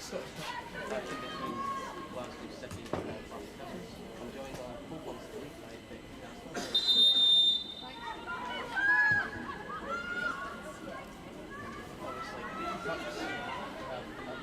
Scottish Cup. Matching between Glasgow City and Partick Thistle. I'm joined by co-host the week by Partick Thistle. Obviously, cups have come up.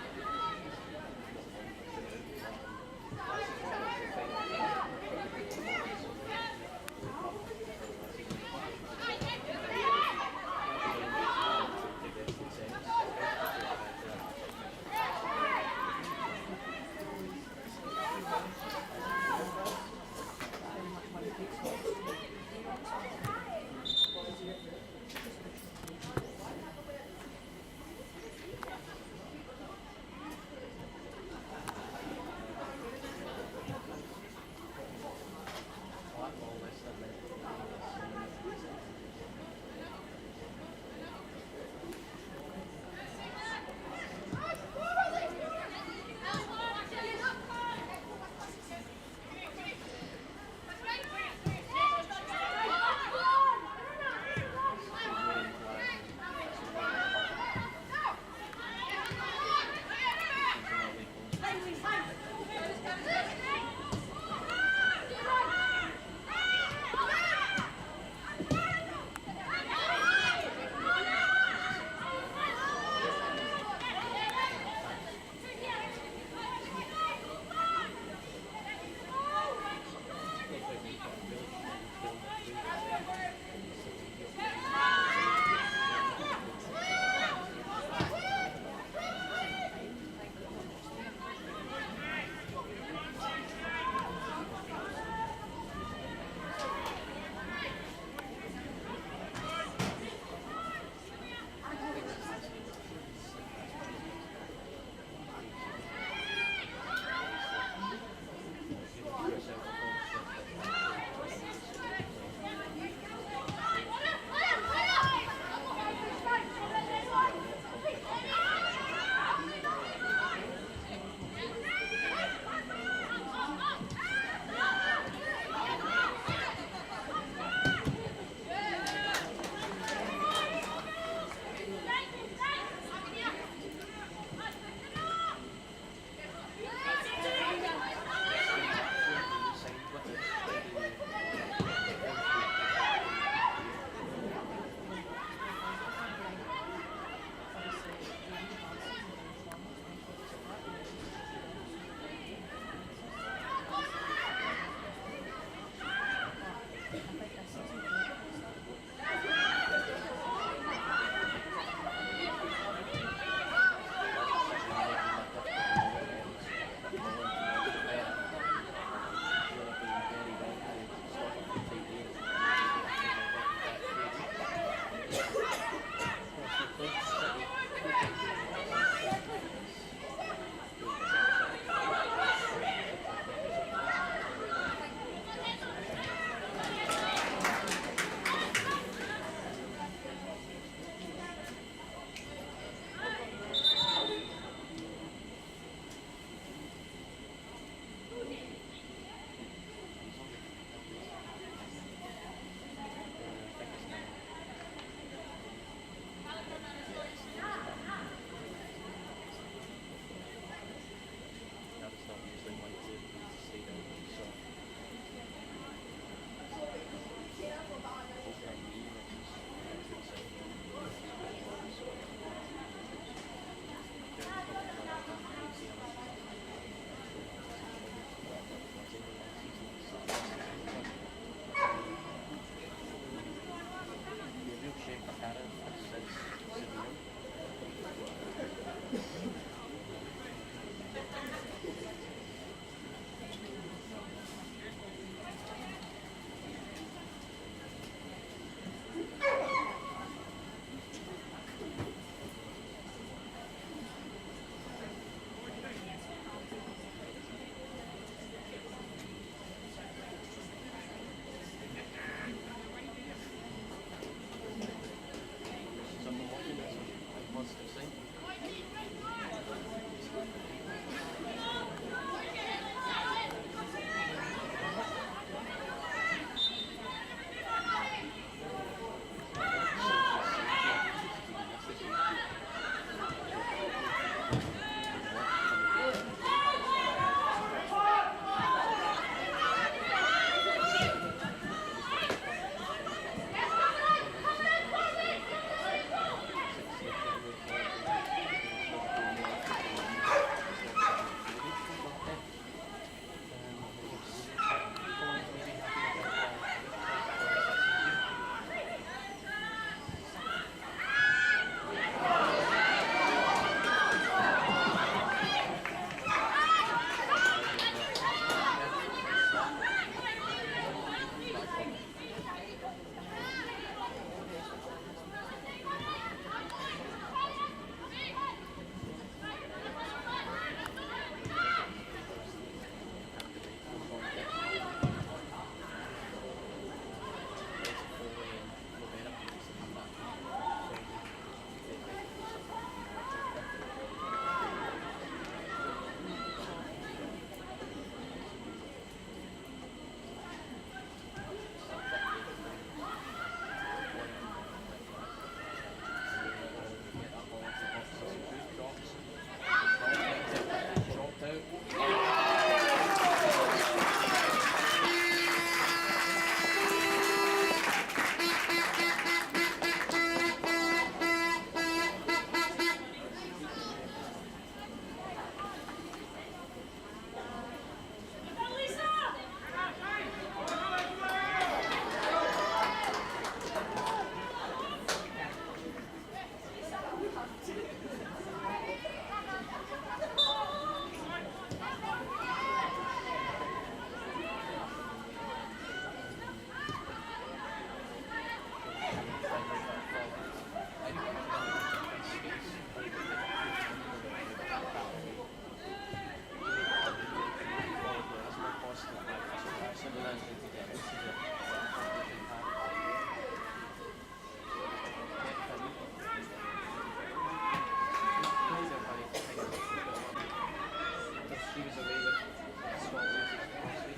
She was away with Scotland last week.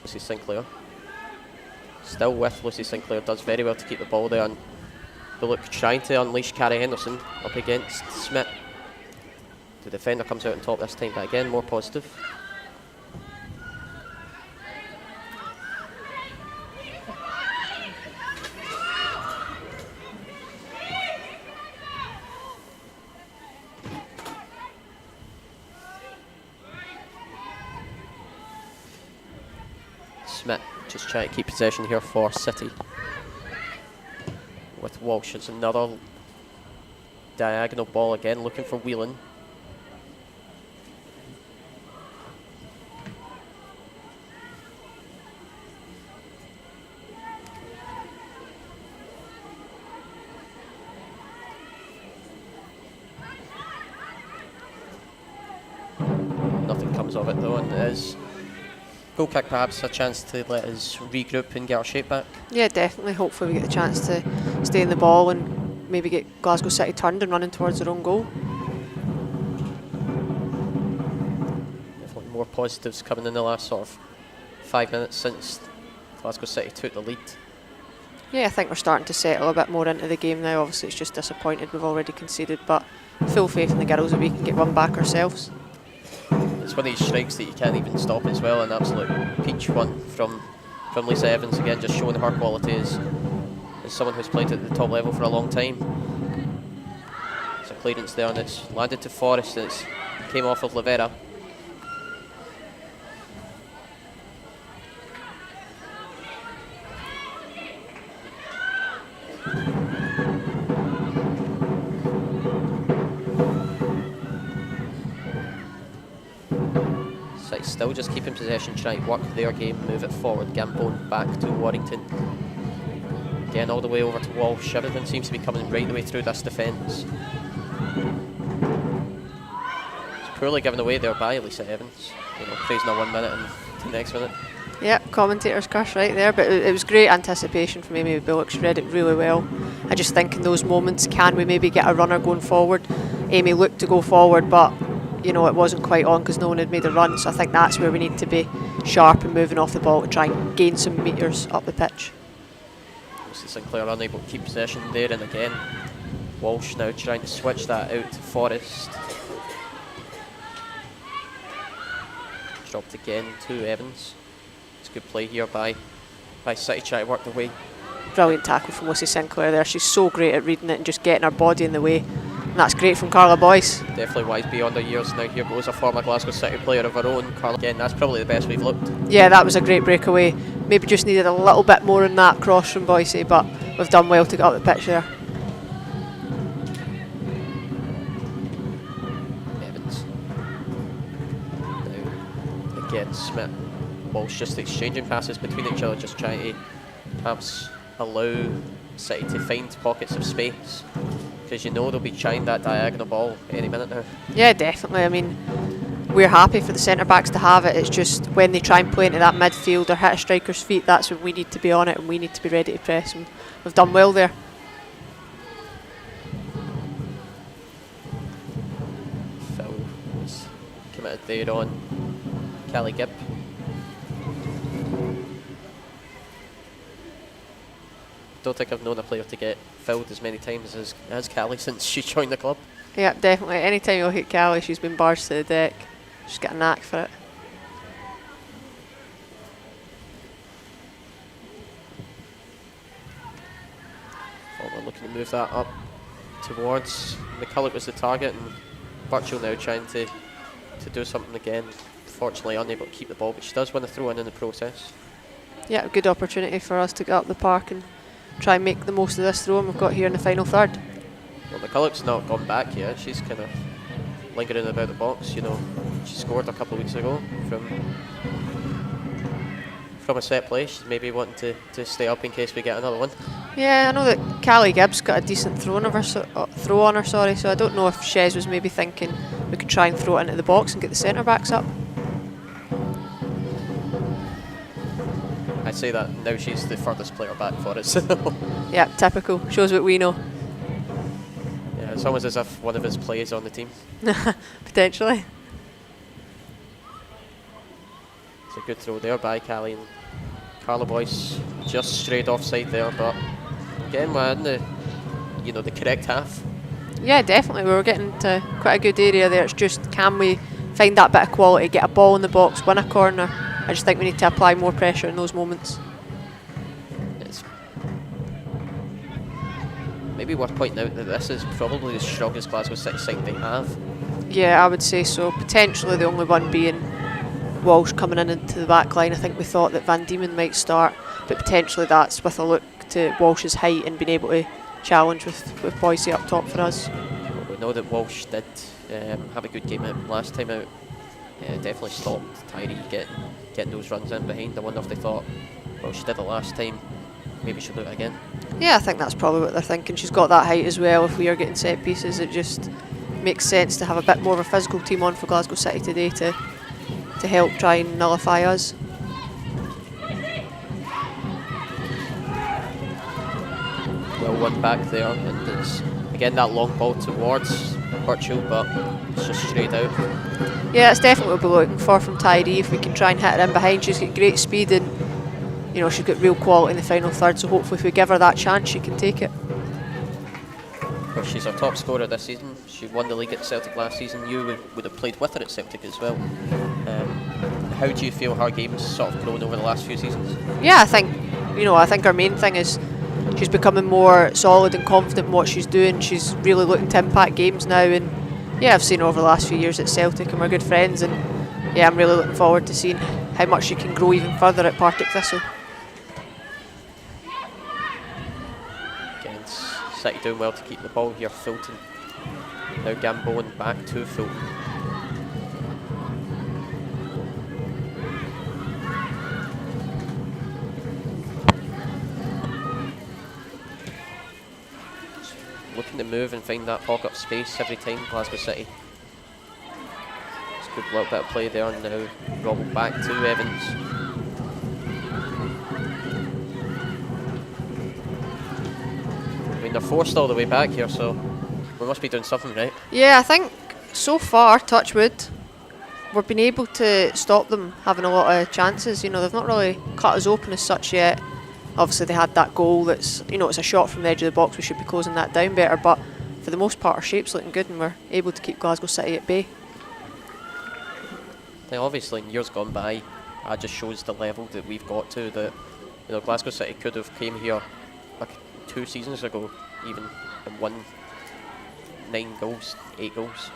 Lucy Sinclair. Still with Lucy Sinclair, does very well to keep the ball there. And Bullock trying to unleash Carrie Henderson up against Smith. The defender comes out on top this time, but again, more positive. Smith just trying to keep possession here for City. With Walsh, it's another diagonal ball again, looking for Whelan. comes of it though, and it is goal kick perhaps a chance to let us regroup and get our shape back. Yeah, definitely. Hopefully we get the chance to stay in the ball and maybe get Glasgow City turned and running towards their own goal. Definitely more positives coming in the last sort of 5 minutes since Glasgow City took the lead. Yeah, I think we're starting to settle a bit more into the game now. Obviously it's just disappointed we've already conceded, but full faith in the girls that we can get one back ourselves. It's one of these strikes that you can't even stop as well, an absolute peach one from Lisa Evans, again just showing her quality as someone who's played at the top level for a long time. It's a clearance there and it's landed to Forrest, and it came off of Lavera. Still just keeping possession, trying to work their game, move it forward. Gambone back to Warrington. Again, all the way over to Walsh. Everything seems to be coming right the way through this defence. It's poorly given away there by Lisa Evans. You know, praising her 1 minute and the next minute. Yeah, commentator's curse right there, but it was great anticipation from Amy Bullock. She read it really well. I just think in those moments, can we maybe get a runner going forward? Amy looked to go forward, but you know, it wasn't quite on because no one had made a run, so I think that's where we need to be sharp and moving off the ball to try and gain some metres up the pitch. Lucy Sinclair unable to keep possession there, and again Walsh now trying to switch that out to Forrest. Dropped again to Evans. It's good play here by City, trying to work the way. Brilliant tackle from Lucy Sinclair there. She's so great at reading it and just getting her body in the way. And that's great from Carla Boyce. Definitely wise beyond her years now. Here goes a former Glasgow City player of her own. Carla, again, that's probably the best we've looked. Yeah, that was a great breakaway. Maybe just needed a little bit more in that cross from Boyce, but we've done well to get up the pitch there. Evans. Now, again, Smith. Walsh just exchanging passes between each other, just trying to perhaps allow City to find pockets of space, because you know they'll be trying that diagonal ball any minute now. Yeah, definitely. I mean, we're happy for the centre backs to have it. It's just when they try and play into that midfield or hit a striker's feet, that's when we need to be on it and we need to be ready to press. And we've done well there. Foul was committed there on Callie Gibb. Don't think I've known a player to get fouled as many times as Callie since she joined the club. Yeah, definitely. Anytime you look at Callie, she's been barged to the deck. She's got a knack for it. We're looking to move that up towards McCulloch was the target, and Birchall now trying to do something again. Fortunately unable to keep the ball, but she does win a throw in the process. Yeah, a good opportunity for us to get up the park and try and make the most of this throw, and we've got here in the final third. Well, McCulloch's not gone back yet. She's kind of lingering about the box. You know, she scored a couple of weeks ago from a set play. She's maybe wanting to stay up in case we get another one. Yeah, I know that Callie Gibbs got a decent throw on her, so I don't know if Shez was maybe thinking we could try and throw it into the box and get the centre backs up. I say that now she's the furthest player back for it. So yeah, typical. Shows what we know. Yeah, it's almost as if one of his plays on the team. Potentially. It's a good throw there by Callie, and Carla Boyce just straight offside there, but again we're in the correct half. Yeah, definitely. We were getting to quite a good area there. It's just, can we find that bit of quality, get a ball in the box, win a corner? I just think we need to apply more pressure in those moments. It's maybe worth pointing out that this is probably the strongest Glasgow City side they have. Yeah, I would say so. Potentially the only one being Walsh coming into the back line. I think we thought that Van Diemen might start, but potentially that's with a look to Walsh's height and being able to challenge with Boyce up top for us. Well, we know that Walsh did have a good game out last time out. Definitely stopped Tyree getting those runs in behind. I wonder if they thought, well, she did it last time, maybe she'll do it again. Yeah, I think that's probably what they're thinking. She's got that height as well. If we are getting set pieces, it just makes sense to have a bit more of a physical team on for Glasgow City today to to help try and nullify us. Well, one back there, and it's again that long ball towards Partick, but it's just straight out. Yeah, it's definitely what we'll be looking for from Tyree. If we can try and hit her in behind, she's got great speed and she's got real quality in the final third. So hopefully, if we give her that chance, she can take it. Well, she's our top scorer this season. She won the league at Celtic last season. You would have played with her at Celtic as well. How do you feel her game's sort of grown over the last few seasons? Yeah, I think our main thing is she's becoming more solid and confident in what she's doing. She's really looking to impact games now, and yeah, I've seen her over the last few years at Celtic, and we're good friends. And yeah, I'm really looking forward to seeing how much she can grow even further at Partick Thistle. Again, City doing well to keep the ball here. Fulton now Gamboan back to Fulton. Looking to move and find that pocket of space every time, Glasgow City. It's a good little bit of play there, and now Robble back to Evans. I mean, they're forced all the way back here, so we must be doing something right. Yeah, I think so far, touch wood, we've been able to stop them having a lot of chances. They've not really cut us open as such yet. Obviously, they had that goal that's, it's a shot from the edge of the box. We should be closing that down better, but for the most part, our shape's looking good and we're able to keep Glasgow City at bay. Now, obviously, in years gone by, that just shows the level that we've got to. That Glasgow City could have came here like 2 seasons ago, even, and won 9 goals, 8 goals.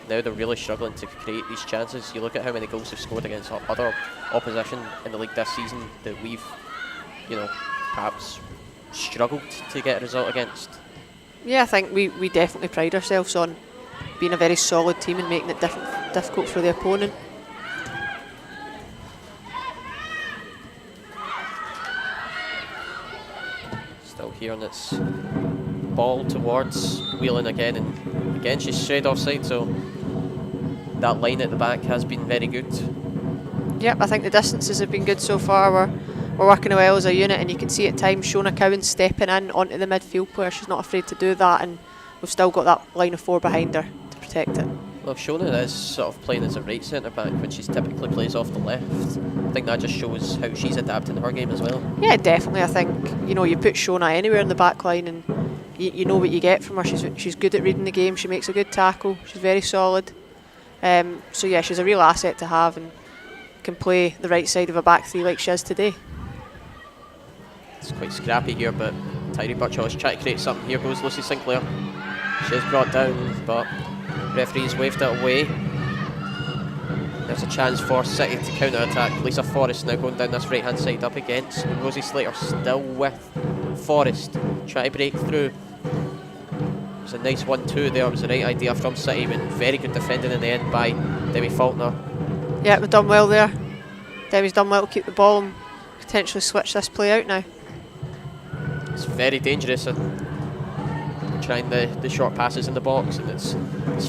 Now they're really struggling to create these chances. You look at how many goals they've scored against other opposition in the league this season that we've perhaps struggled to get a result against. Yeah, I think we definitely pride ourselves on being a very solid team and making it difficult for the opponent. Still here, and it's ball towards Whelan again, and again she's straight offside, so that line at the back has been very good. Yep, I think the distances have been good so far. We're working well as a unit, and you can see at times Shona Cowan stepping in onto the midfield player. She's not afraid to do that, and we've still got that line of 4 behind her to protect it. Well, Shona is sort of playing as a right centre back when she typically plays off the left. I think that just shows how she's adapting her game as well. Yeah, definitely. I think you put Shona anywhere in the back line, and you know what you get from her. She's good at reading the game. She makes a good tackle. She's very solid. So yeah, she's a real asset to have, and can play the right side of a back three like she is today. It's quite scrappy here, but Tyree Birchall is trying to create something. Here goes Lucy Sinclair. She is brought down, but referees waved it away. There's a chance for City to counter-attack. Lisa Forrest now going down this right-hand side up against Rosie Slater, still with Forrest. Try to break through. It was a nice 1-2 there. It was the right idea from City, but very good defending in the end by Debbie Faulkner. Yeah, we've done well there. Debbie's done well to keep the ball and potentially switch this play out now. It's very dangerous, and trying the short passes in the box, and it's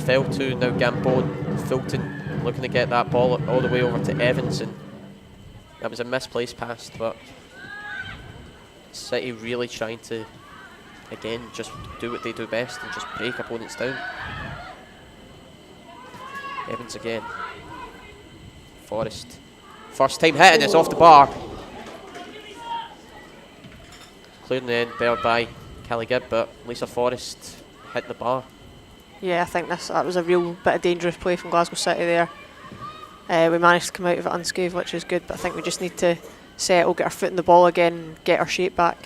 fell to now Gambone. Fulton looking to get that ball all the way over to Evans, and that was a misplaced pass, but City really trying to again just do what they do best and just break opponents down. Evans again. Forrest. First time hit, and it's off the bar. Cleared in the end there by Callie Gibb, but Lisa Forrest hit the bar. Yeah, I think that was a real bit of dangerous play from Glasgow City there. We managed to come out of it unscathed, which is good, but I think we just need to settle, get our foot in the ball again, and get our shape back.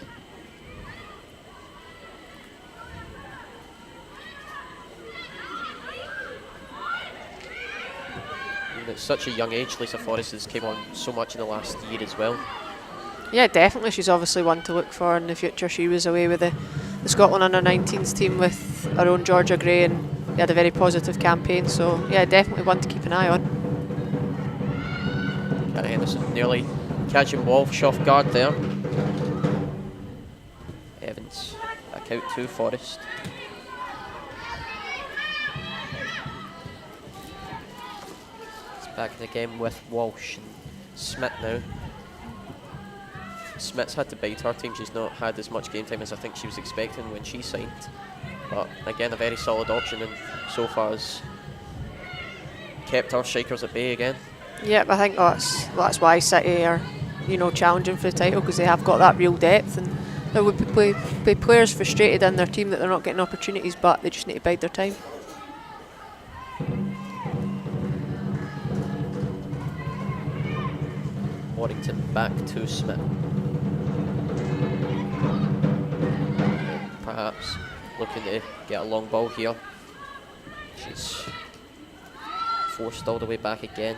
And at such a young age, Lisa Forrest has came on so much in the last year as well. Yeah, definitely. She's obviously one to look for in the future. She was away with the Scotland under-19s team with our own Georgia Gray, and they had a very positive campaign. So yeah, definitely one to keep an eye on. Gary Henderson nearly catching Walsh off guard there. Evans back out to Forrest. It's Back in the game with Walsh and Smith now. Smith's had to bite her team. She's not had as much game time as I think she was expecting when she signed. But again, a very solid option, and so far has kept our strikers at bay again. Yep, I think that's why City are, challenging for the title, because they have got that real depth, and there would be players frustrated in their team that they're not getting opportunities, but they just need to bide their time. Warrington back to Smith. Perhaps looking to get a long ball here. She's forced all the way back again.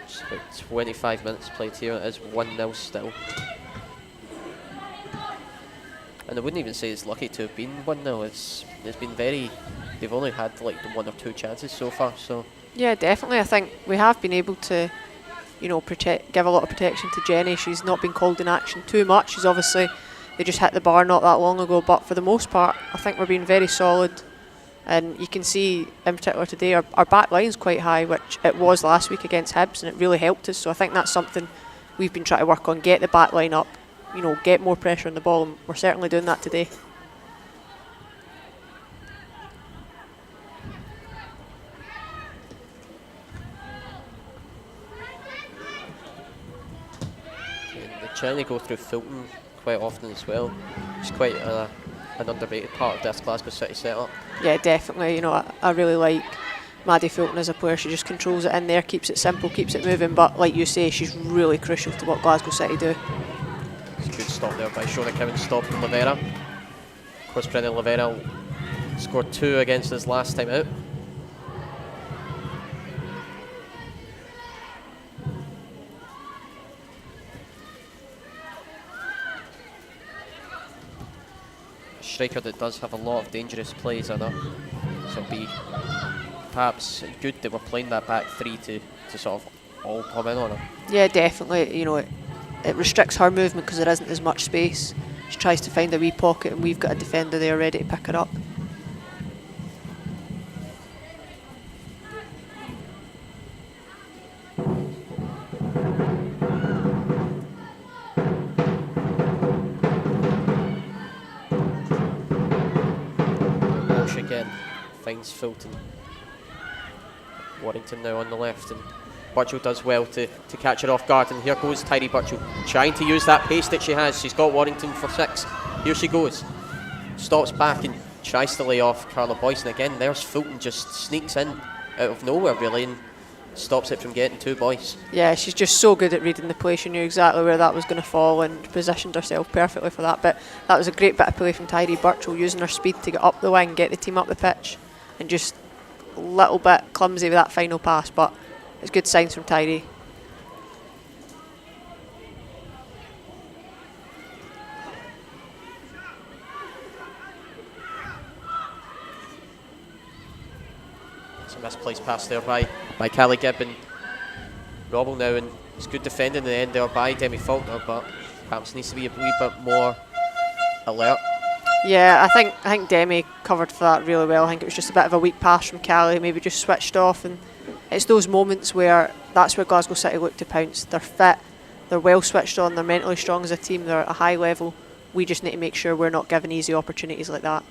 Just about 25 minutes played here. It is 1-0 still. And I wouldn't even say it's lucky to have been 1-0. It's been very. They've only had like 1 or 2 chances so far. So yeah, definitely. I think we have been able to, give a lot of protection to Jenny. She's not been called in action too much. She's obviously, they just hit the bar not that long ago. But for the most part, I think we're being very solid. And you can see, in particular today, our back line's quite high, which it was last week against Hibs, and it really helped us. So I think that's something we've been trying to work on, get the back line up, get more pressure on the ball, and we're certainly doing that today. Trying to go through Fulton quite often as well. It's quite an underrated part of this Glasgow City setup. Yeah, definitely. I really like Maddie Fulton as a player. She just controls it in there, keeps it simple, keeps it moving. But like you say, she's really crucial to what Glasgow City do. It's a good stop there by Shona Kevin, stopping Lavera. Of course, Brendan Lavera scored 2 against us last time out. Striker that does have a lot of dangerous plays in her, so it'll be perhaps good that we're playing that back 3 to sort of all come in on her. Yeah, definitely. It restricts her movement because there isn't as much space. She tries to find a wee pocket, and we've got a defender there ready to pick her up. Again finds Fulton. Warrington now on the left, and Burchell does well to catch her off guard, and here goes Tyree Burchell trying to use that pace that she has. She's got Warrington for 6. Here she goes, stops back and tries to lay off Carla Boyce, and again there's Fulton, just sneaks in out of nowhere really and stops it from getting 2 Boyce. Yeah, she's just so good at reading the play. She knew exactly where that was going to fall and positioned herself perfectly for that. But that was a great bit of play from Tyree Burchell, using her speed to get up the wing, get the team up the pitch, and just a little bit clumsy with that final pass, but it's good signs from Tyree. Misplaced pass there by Callie Gibb, and Robble now, and it's good defending in the end there by Demi Faulkner, but perhaps needs to be a wee bit more alert. Yeah, I think Demi covered for that really well. I think it was just a bit of a weak pass from Callie, maybe just switched off, and it's those moments where that's where Glasgow City look to pounce. They're fit, they're well switched on, they're mentally strong as a team, they're at a high level. We just need to make sure we're not given easy opportunities like that.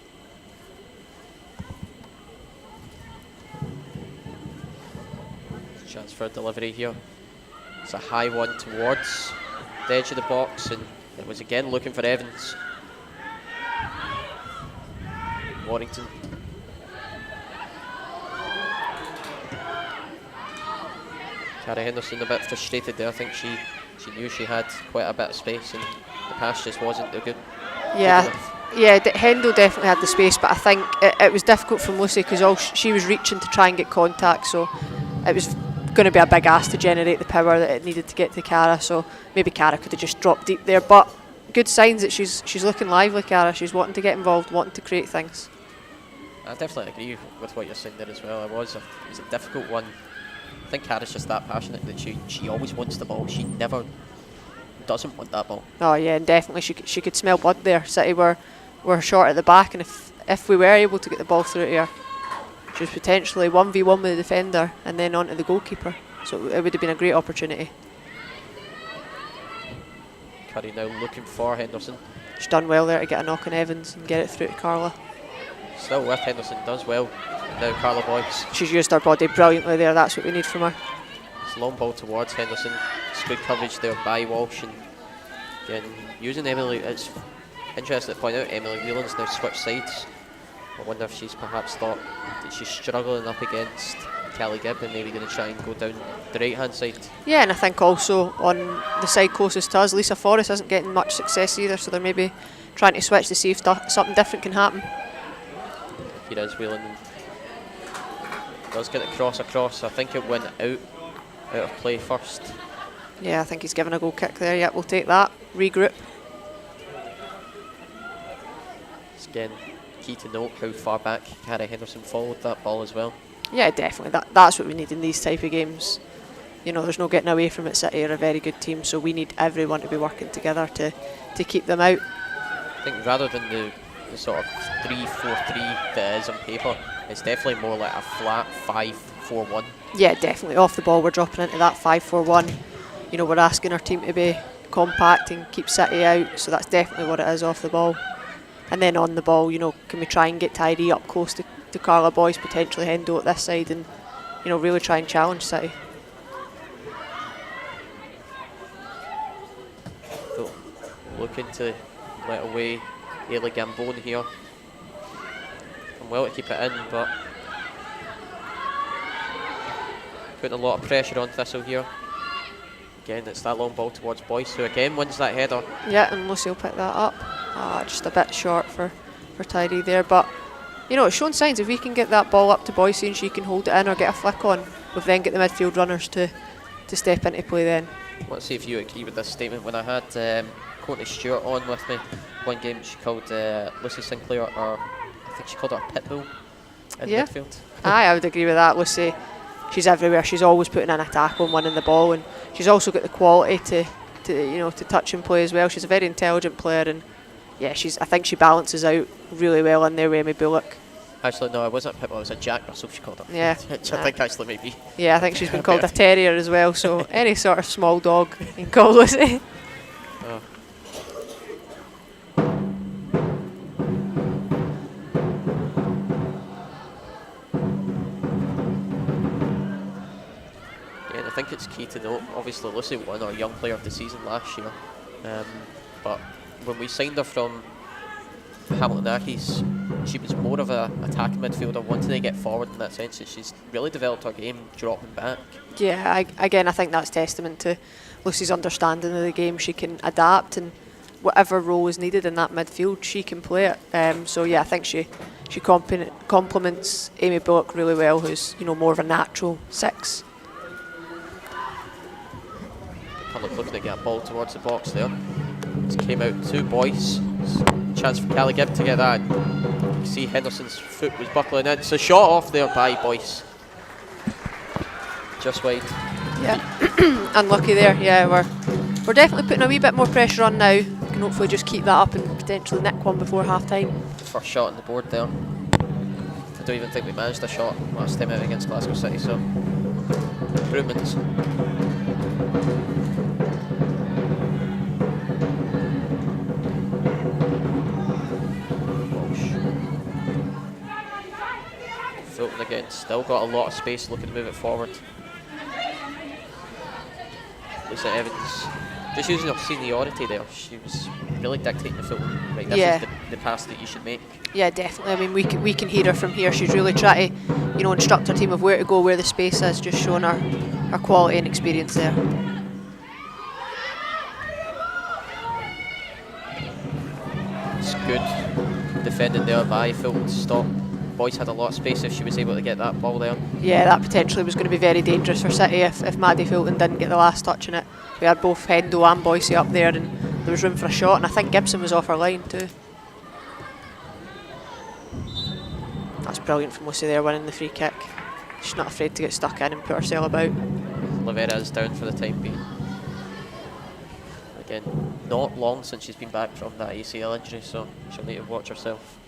Chance for a delivery here. It's a high one towards the edge of the box, and it was again looking for Evans. Warrington. Cara Henderson a bit frustrated there. I think she knew she had quite a bit of space, and the pass just wasn't good. Yeah. Hendo definitely had the space, but I think it was difficult from Lucy because she was reaching to try and get contact, so it was going to be a big ask to generate the power that it needed to get to Cara, so maybe Cara could have just dropped deep there, but good signs that she's looking lively, Cara. She's wanting to get involved, wanting to create things. I definitely agree with what you're saying there as well. It was a difficult one. I think Cara's just that passionate that she always wants the ball. She never doesn't want that ball. Oh yeah, and definitely she could smell blood there. City were short at the back, and if we were able to get the ball through to her, she was potentially 1v1 with the defender and then onto the goalkeeper. So it would have been a great opportunity. Curry now looking for Henderson. She's done well there to get a knock on Evans and get it through to Carla. Still with Henderson, does well. Now Carla Boyce. She's used her body brilliantly there, that's what we need from her. It's a long ball towards Henderson. It's good coverage there by Walsh. And again, using Emily, it's interesting to point out Emily Whelan's now switched sides. I wonder if she's perhaps thought that she's struggling up against Callie Gibb and maybe going to try and go down the right hand side. Yeah, and I think also on the side closest to us, Lisa Forrest isn't getting much success either, so they're maybe trying to switch to see if something different can happen. Here is Whelan. Does get the cross across. I think it went out of play first. Yeah, I think he's given a goal kick there. Yeah, we'll take that. Regroup. It's again key to note how far back Carrie Henderson followed that ball as well. Yeah, definitely. That's what we need in these type of games. You know, there's no getting away from it. City are a very good team, so we need everyone to be working together to keep them out. I think rather than the sort of 3-4-3 that is on paper, it's definitely more like a flat 5-4-1. Yeah, definitely. Off the ball, we're dropping into that 5-4-1. You know, we're asking our team to be compact and keep City out, so that's definitely what it is off the ball. And then on the ball, you know, can we try and get Tidy up close to Carla Boyce, potentially Hendo at this side, and, you know, really try and challenge City. So, looking to let away Ailey Gambone here. And well to keep it in, but putting a lot of pressure on Thistle here. Again, it's that long ball towards Boyce, who again wins that header. Yeah, and Lucy will pick that up. Just a bit short for Tidy there, but you know, it's shown signs. If we can get that ball up to Boyce and she can hold it in or get a flick on, we'll then get the midfield runners to step into play then. Let's see if you agree with this statement. When I had Courtney Stewart on with me one game, she called Lucy Sinclair, or I think she called her a pit bull in midfield. Aye, I would agree with that. Lucy, she's everywhere. She's always putting in a tackle and winning the ball, and she's also got the quality to touch and play as well. She's a very intelligent player, and yeah, I think she balances out really well in there with Amy Bullock. Actually, no, it wasn't a pit bull, it was a Jack Russell she called her. Yeah. Which I think actually maybe. Yeah, I think she's been called a terrier as well, so any sort of small dog you can call Lucy. Oh. Yeah, I think it's key to note, obviously Lucy won our Young Player of the Season last year, but when we signed her from Hamilton Accies, she was more of a attacking midfielder, wanting to get forward in that sense, and she's really developed her game dropping back. Yeah, I think that's testament to Lucy's understanding of the game. She can adapt, and whatever role is needed in that midfield, she can play it. So yeah, I think she complements Amy Bullock really well, who's, you know, more of a natural 6. Public looking to get a ball towards the box there. It came out to Boyce. Chance for Callie Gibb to get that. You see Henderson's foot was buckling in. So shot off there by Boyce. Just wide. Yeah, unlucky there. Yeah, we're definitely putting a wee bit more pressure on now. We can hopefully just keep that up and potentially nick one before half time. First shot on the board there. I don't even think we managed a shot last time out against Glasgow City, so improvements. Fulton again, still got a lot of space, looking to move it forward. Lisa Evans just using her seniority there. She was really dictating the Fulton. Right, this is the pass that you should make. Yeah, definitely. I mean, we can hear her from here. She's really trying to, you know, instruct her team of where to go, where the space is, just showing her quality and experience there. It's good defending there by Fulton to stop. Boyce had a lot of space if she was able to get that ball there. Yeah, that potentially was going to be very dangerous for City if Maddie Fulton didn't get the last touch in it. We had both Hendo and Boyce up there, and there was room for a shot, and I think Gibson was off her line too. That's brilliant from Lucy there, winning the free kick. She's not afraid to get stuck in and put herself about. Lavera is down for the time being. Again, not long since she's been back from that ACL injury, so she'll need to watch herself.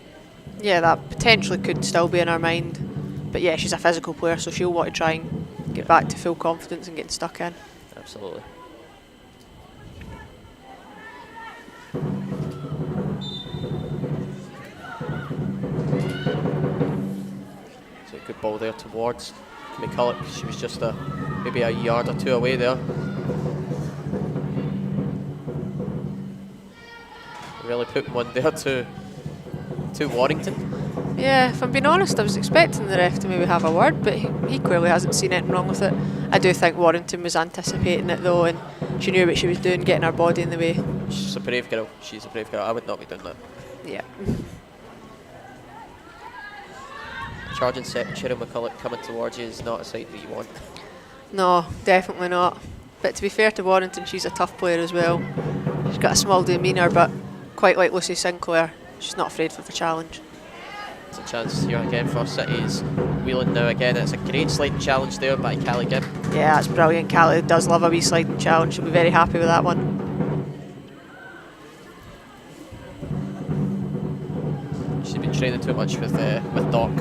Yeah, that potentially could still be in her mind, But yeah, she's a physical player, so she'll want to try and get back to full confidence and getting stuck in. Absolutely. So a good ball there towards McCulloch. She was just maybe a yard or two away there. Really put one there to Warrington. Yeah, if I'm being honest, I was expecting the ref to maybe have a word, but he clearly hasn't seen anything wrong with it. I do think Warrington was anticipating it though, and she knew what she was doing, getting her body in the way. She's a brave girl. She's a brave girl. I would not be doing that. Yeah. Charging set, Cheryl McCulloch coming towards you is not a sight that you want. No, definitely not. But to be fair to Warrington, she's a tough player as well. She's got a small demeanour, but quite like Lucy Sinclair, she's not afraid for the challenge. It's a chance here again for City's Whelan now again. It's a great sliding challenge there by Callie Gibb. Yeah, that's brilliant. Callie does love a wee sliding challenge. She'll be very happy with that one. She's been training too much with Doc.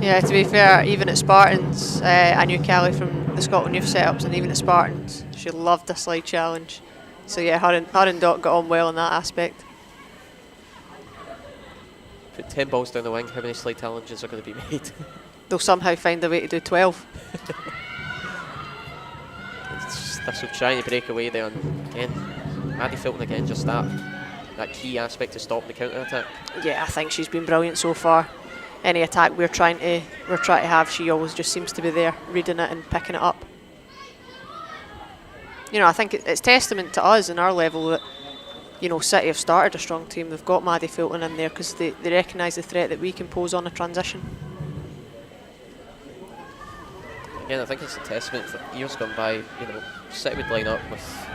Yeah, to be fair, even at Spartans, I knew Callie from the Scotland Youth setups, and even at Spartans, she loved a slide challenge. So yeah, her and Doc got on well in that aspect. Put 10 balls down the wing, how many slide challenges are going to be made? They'll somehow find a way to do 12. Thistle trying to break away there, and again, Maddie Filton again, just that key aspect to stop the counter attack. Yeah, I think she's been brilliant so far. Any attack we're trying to have, she always just seems to be there, reading it and picking it up. You know, I think it's testament to us and our level that, you know, City have started a strong team. They've got Maddie Fulton in there because they recognise the threat that we can pose on a transition. Again, I think it's a testament for years gone by. You know, City would line up with,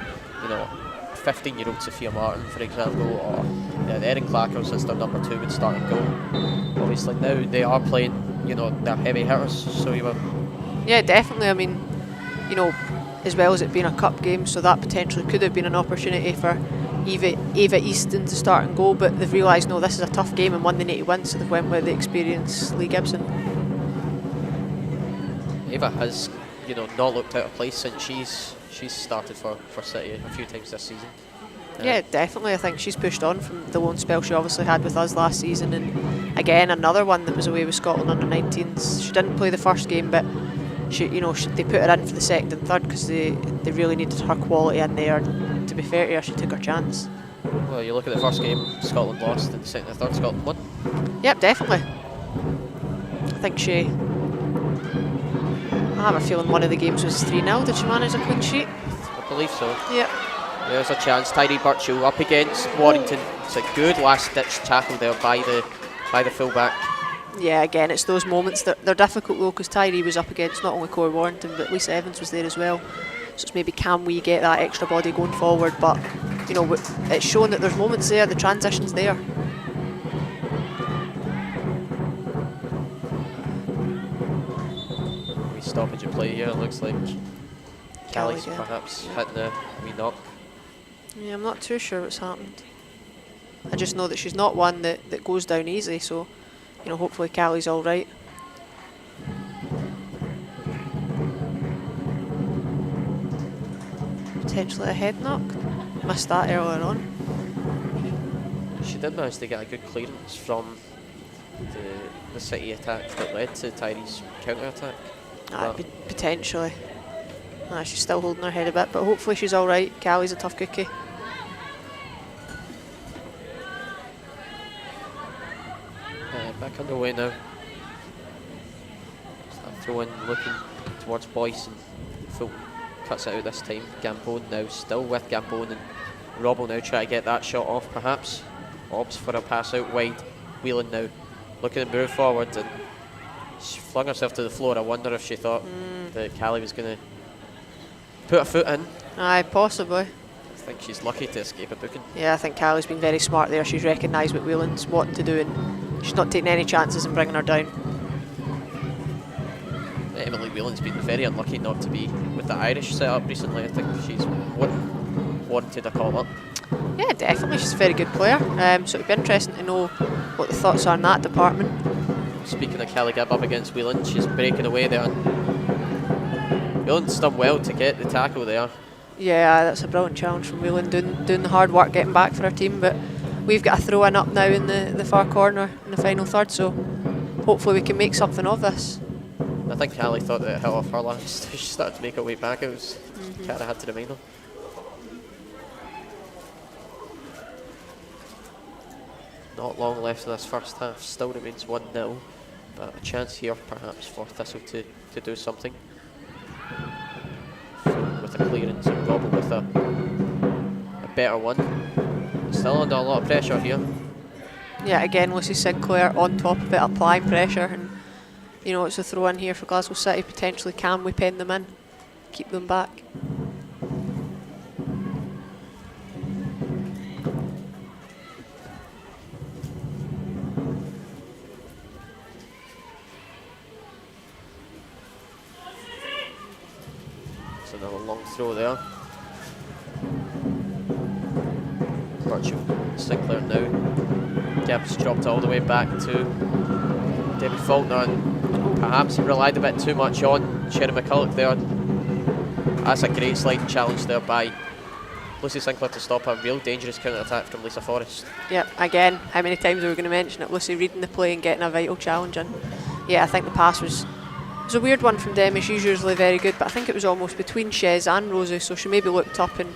you know, 15-year-old Sophia Martin, for example, or the Erin Clackers as their number 2 would start and go. Obviously now they are playing, you know, their heavy hitters, so you were... Yeah, definitely. I mean, you know, as well as it being a cup game, so that potentially could have been an opportunity for Ava Easton to start and go, but they've realised, no, this is a tough game and one they need to win, so they've went with the experienced Lee Gibson. Ava has, you know, not looked out of place since she's started for City a few times this season. Yeah, definitely. I think she's pushed on from the loan spell she obviously had with us last season, and again another one that was away with Scotland under 19s. She didn't play the first game, but they put her in for the second and third because they really needed her quality in there. And to be fair to her, she took her chance. Well, you look at the first game, Scotland lost, and the second and third, Scotland won. Yep, definitely. I think I have a feeling one of the games was 3-0. Did she manage a clean sheet? I believe so. Yep. There's a chance. Tyree Birchall up against Warrington. It's a good last-ditch tackle there by the fullback. Yeah, again, it's those moments that they're difficult though, because Tyree was up against not only Corey Warrington, but Lisa Evans was there as well. So it's maybe, can we get that extra body going forward? But you know, it's shown that there's moments there. The transition's there. Stoppage of play here. It looks like Callie's again. perhaps hitting a wee knock. Yeah, I'm not too sure what's happened. I just know that she's not one that goes down easy, so you know, hopefully Callie's all right. Potentially a head knock. Missed that earlier on. She did manage to get a good clearance from the City attack that led to Tyree's counter attack. Potentially. She's still holding her head a bit, but hopefully she's all right. Callie's a tough cookie. Back underway now. Start throwing, looking towards Boyce, and Fulton cuts it out this time. Gambone now still with Gambone, and Rob will now try to get that shot off perhaps. Obbs for a pass out wide. Whelan now looking to move forward, and she flung herself to the floor. I wonder if she thought that Callie was going to put a foot in. Aye, possibly. I think she's lucky to escape a booking. Yeah, I think Callie's been very smart there. She's recognised what Whelan's wanting to do, and she's not taking any chances in bringing her down. Emily Whelan's been very unlucky not to be with the Irish setup recently. I think she's wanted a call up. Yeah, definitely. She's a very good player. So it'd be interesting to know what the thoughts are in that department. speaking of Kelly Gibb up against Whelan, she's breaking away there. Whelan's done well to get the tackle there. Yeah, that's a brilliant challenge from Whelan, doing the hard work getting back for our team, but we've got a throw in up now in the far corner in the final third, so hopefully we can make something of this. I think Ali thought that it hit off her last. She started to make her way back. It was kind of had to remind her. Not long left in this first half. Still remains 1-0, but a chance here perhaps for Thistle to do something. With a clearance and Robin with a better one. Still under a lot of pressure here. Yeah, again, Lucy Sinclair on top of it, applying pressure, and you know, it's a throw in here for Glasgow City. Potentially, can we pen them in, keep them back? It's another long throw there. Partick Sinclair now. Gibbs dropped all the way back to David Faulkner, and perhaps he relied a bit too much on Sherry McCulloch there. That's a great sliding challenge there by Lucy Sinclair to stop a real dangerous counter-attack from Lisa Forrest. Yep, again, how many times are we going to mention it? Lucy reading the play and getting a vital challenge in. Yeah, I think the pass was a weird one from Demi. She's usually very good, but I think it was almost between Shez and Rosie, so she maybe looked up and,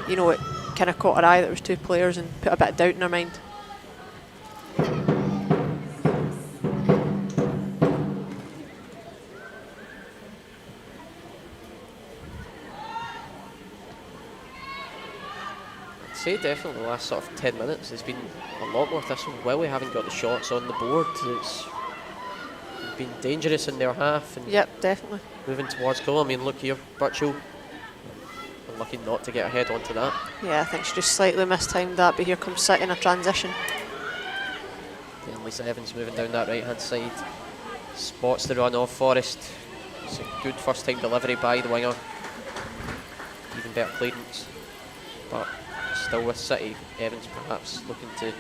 you know, it kind of caught her eye that there was two players and put a bit of doubt in her mind. I'd say definitely the last sort of 10 minutes there's been a lot more Thistle. While we haven't got the shots on the board, it's been dangerous in their half and Yep, definitely. moving towards goal. I mean, look here, Birchall unlucky not to get her head onto that. Yeah, I think she just slightly mistimed that, but here comes City in a transition. Then Lisa Evans moving down that right hand side, spots the run off Forrest. It's a good first time delivery by the winger, even better clearance, but still with City. Evans perhaps looking to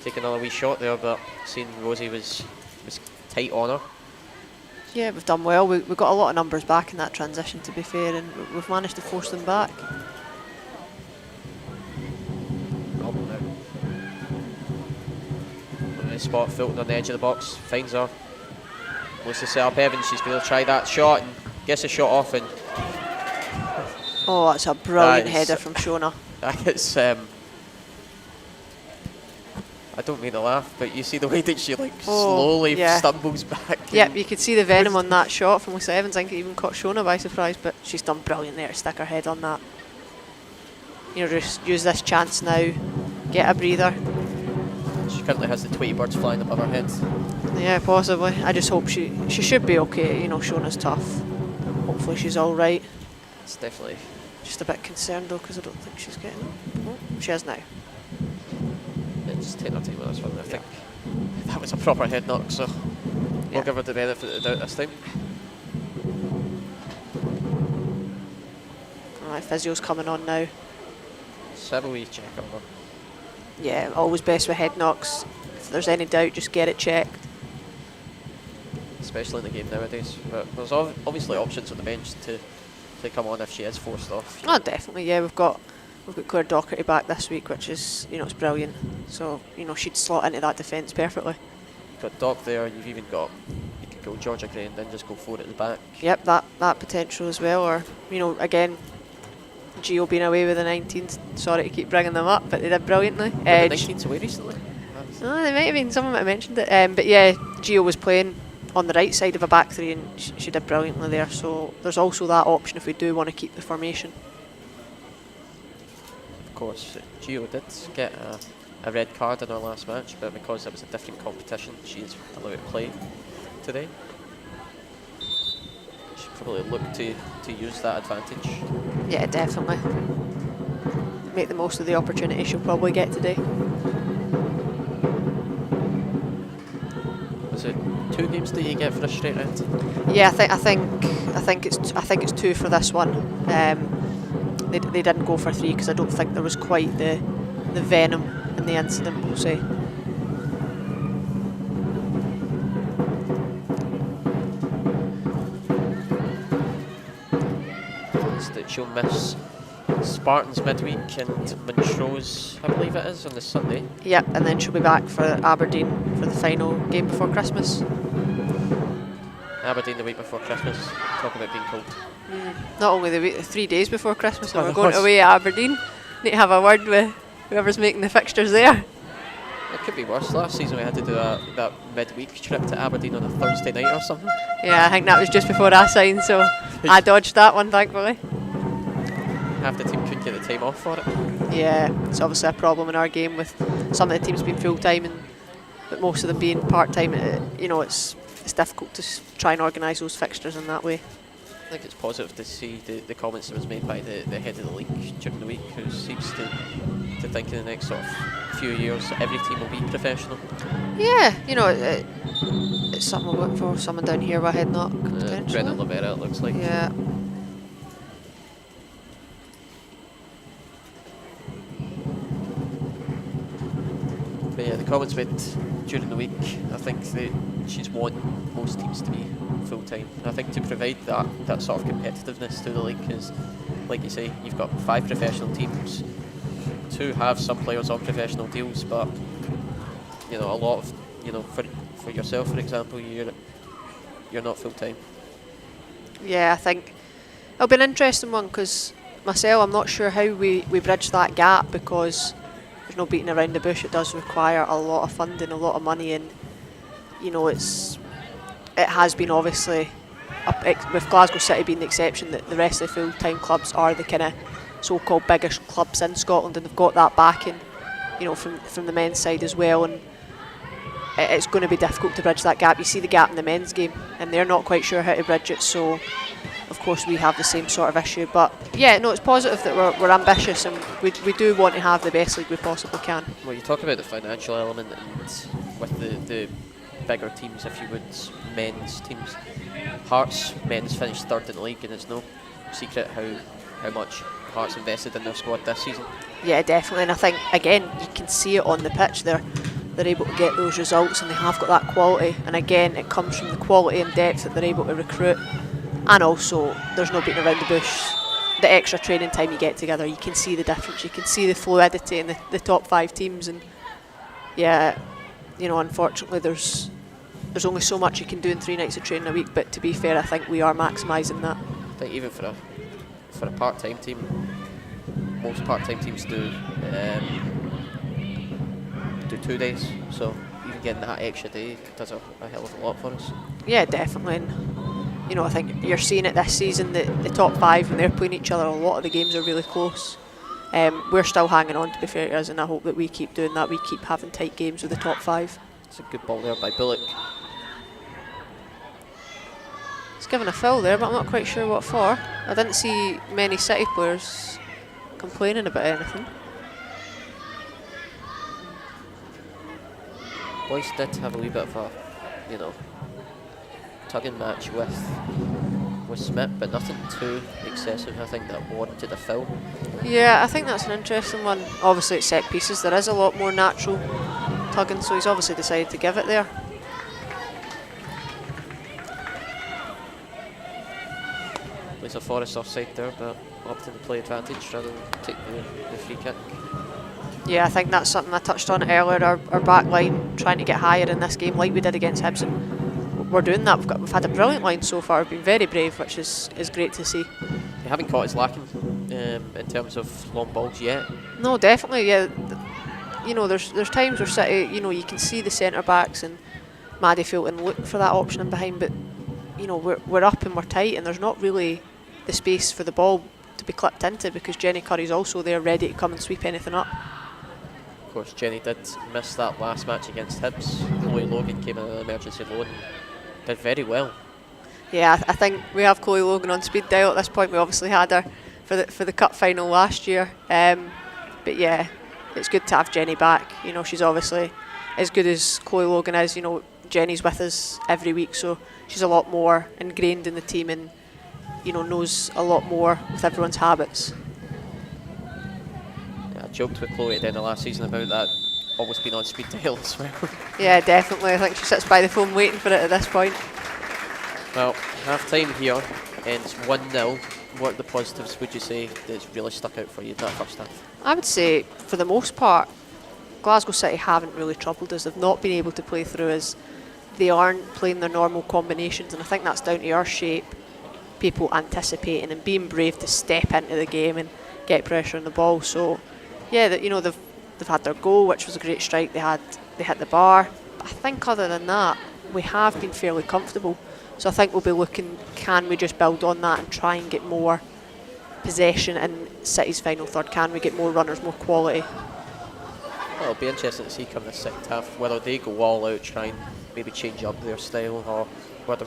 take another wee shot there, but seeing Rosie was tight on her. Yeah, we've done well. We got a lot of numbers back in that transition, to be fair, and we've managed to force them back. Robin now. Nice spot, Fulton on the edge of the box, finds her. Lucy set up Evans, she's going to try that shot and gets a shot off, and Oh, that's a brilliant That is- header from Shona. it's I don't mean to laugh, but you see the way that she slowly yeah. stumbles back. Yep, you could see the venom on that shot from Lisa Evans. I think it even caught Shona by surprise, but she's done brilliant there to stick her head on that. You know, just use this chance now, get a breather. She currently has the Tweety birds flying above her head. Yeah, possibly. I just hope she should be okay. You know, Shona's tough. Hopefully she's all right. It's definitely Just a bit concerned though, because I don't think she's getting up. Oh, she is now. it's taking her time with this one. I think that was a proper head knock, so we'll give her the benefit of the doubt this time. Alright, physio's coming on now. So have a wee check on her. Yeah, always best with head knocks. If there's any doubt, just get it checked. Especially in the game nowadays. But there's obviously options on the bench to come on if she is forced off. Oh, definitely. Yeah, we've got Claire Docherty back this week, which is, you know, it's brilliant. So, you know, she'd slot into that defence perfectly. You've got Doc there. You've even got, you could go Georgia Gray and then just go forward at the back. Yep, that potential as well. Or, you know, again, Gio being away with the 19th. Sorry to keep bringing them up, but they did brilliantly. The 19's away recently. Oh, they might have been, someone might have mentioned it. But yeah, Gio was playing on the right side of a back three and she did brilliantly there. So there's also that option if we do want to keep the formation. Of course, Gio did get a red card in our last match, but because it was a different competition, she is allowed to play today. She'll probably look to use that advantage. Yeah, definitely. Make the most of the opportunity she'll probably get today. Was it 2 games that you get for a straight round? Yeah, I think it's 2 for this one. They didn't go for 3 because I don't think there was quite the venom in the incident, we'll say. she'll miss Spartans midweek and Montrose, I believe it is, on the Sunday. Yep, and then she'll be back for Aberdeen for the final game before Christmas. Aberdeen the week before Christmas. Talk about being cold. Not only the week, 3 days before Christmas, and Oh, we're that going was- away at Aberdeen. Need to have a word with whoever's making the fixtures there. It could be worse. Last season we had to do that midweek trip to Aberdeen on a Thursday night or something. Yeah, I think that was just before I signed, so I dodged that one, thankfully. Half the team couldn't get the time off for it. Yeah, it's obviously a problem in our game with some of the teams being full-time and but most of them being part-time. It's difficult to try and organise those fixtures in that way. I think it's positive to see the comments that was made by the head of the league during the week, who seems to think in the next sort of few years every team will be professional. Yeah, it's something we're looking for. Someone down here we're heading up potentially. Brendan Lavera, it looks like. Yeah. But yeah, the comments made during the week, I think she's won most teams to be full-time. I think to provide that sort of competitiveness to the league, because like you say, you've got 5 professional teams, 2 have some players on professional deals, but a lot of, for yourself, for example, you're not full-time. Yeah, I think it'll be an interesting one because myself, I'm not sure how we bridge that gap because there's no beating around the bush. It does require a lot of funding, a lot of money, and it has been obviously with Glasgow City being the exception that the rest of the full-time clubs are the kind of so-called biggest clubs in Scotland, and they've got that backing, from the men's side as well, and it's going to be difficult to bridge that gap. You see the gap in the men's game, and they're not quite sure how to bridge it. So, of course, we have the same sort of issue. But yeah, no, it's positive that we're ambitious, and we do want to have the best league we possibly can. Well, you talk about the financial element, and with the bigger teams, if you would, men's teams. Hearts men's finished 3rd in the league, and it's no secret how much Hearts invested in their squad this season. Yeah, definitely, and I think again you can see it on the pitch. They're able to get those results, and they have got that quality. And again, it comes from the quality and depth that they're able to recruit, and also there's no beating around the bush. The extra training time you get together, you can see the difference. You can see the fluidity in the top 5 teams, and yeah, unfortunately there's only so much you can do in 3 nights of training a week. But to be fair, I think we are maximising that. I think even for a part-time team, most part-time teams do 2 days, so even getting that extra day does a hell of a lot for us. Yeah, definitely. And, I think you're seeing it this season that the top 5, when they're playing each other, a lot of the games are really close. We're still hanging on, to be fair to us, and I hope that we keep doing that. We keep having tight games with the top 5. It's a good ball there by Bullock. He's given a foul there, but I'm not quite sure what for. I didn't see many City players complaining about anything. Boyce did have a wee bit of a, tugging match with Smith, but nothing too excessive. I think that warranted a foul. Yeah, I think that's an interesting one. Obviously, at set pieces, there is a lot more natural tugging, so he's obviously decided to give it there. There's a Forest offside there, but opting to play advantage rather than take the free kick. Yeah, I think that's something I touched on earlier. Our back line trying to get higher in this game, like we did against Hibs, and we're doing that. We've had a brilliant line so far. We've been very brave, which is great to see. They haven't caught us lacking in terms of long balls yet. No, definitely. Yeah, there's times where City, you can see the centre backs and Maddie Fulton look for that option in behind, but we're up and we're tight, and there's not really the space for the ball to be clipped into because Jenny Curry's also there ready to come and sweep anything up. Of course, Jenny did miss that last match against Hibs. Chloe Logan came in an emergency loan, did very well. Yeah, I think we have Chloe Logan on speed dial at this point. We obviously had her for the cup final last year, but yeah, it's good to have Jenny back. She's obviously as good as Chloe Logan is. Jenny's with us every week, so she's a lot more ingrained in the team and knows a lot more with everyone's habits. Yeah, I joked with Chloe at the end of last season about that always being on speed dial as well. Yeah, definitely. I think she sits by the phone waiting for it at this point. Well, half time here ends 1-0 what the positives would you say that's really stuck out for you that first half? I would say, for the most part, Glasgow City haven't really troubled us. They've not been able to play through us. They aren't playing their normal combinations, and I think that's down to our shape, people anticipating and being brave to step into the game and get pressure on the ball. So, yeah, they've had their goal, which was a great strike. They hit the bar. But I think other than that, we have been fairly comfortable. So I think we'll be looking, can we just build on that and try and get more possession in City's final third? Can we get more runners, more quality? Well, it'll be interesting to see come the second half whether they go all out, try and maybe change up their style, or whether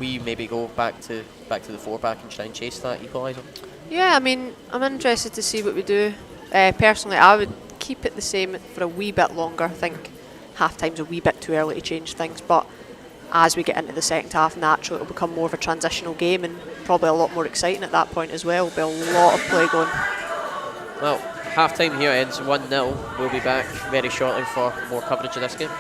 we maybe go back to the four back and try and chase that equaliser. Yeah, I mean, I'm interested to see what we do. Personally, I would keep it the same for a wee bit longer. I think half time's a wee bit too early to change things, but as we get into the second half, naturally it'll become more of a transitional game and probably a lot more exciting at that point as well. There'll be a lot of play going. Well, half time here ends 1-0. We'll be back very shortly for more coverage of this game.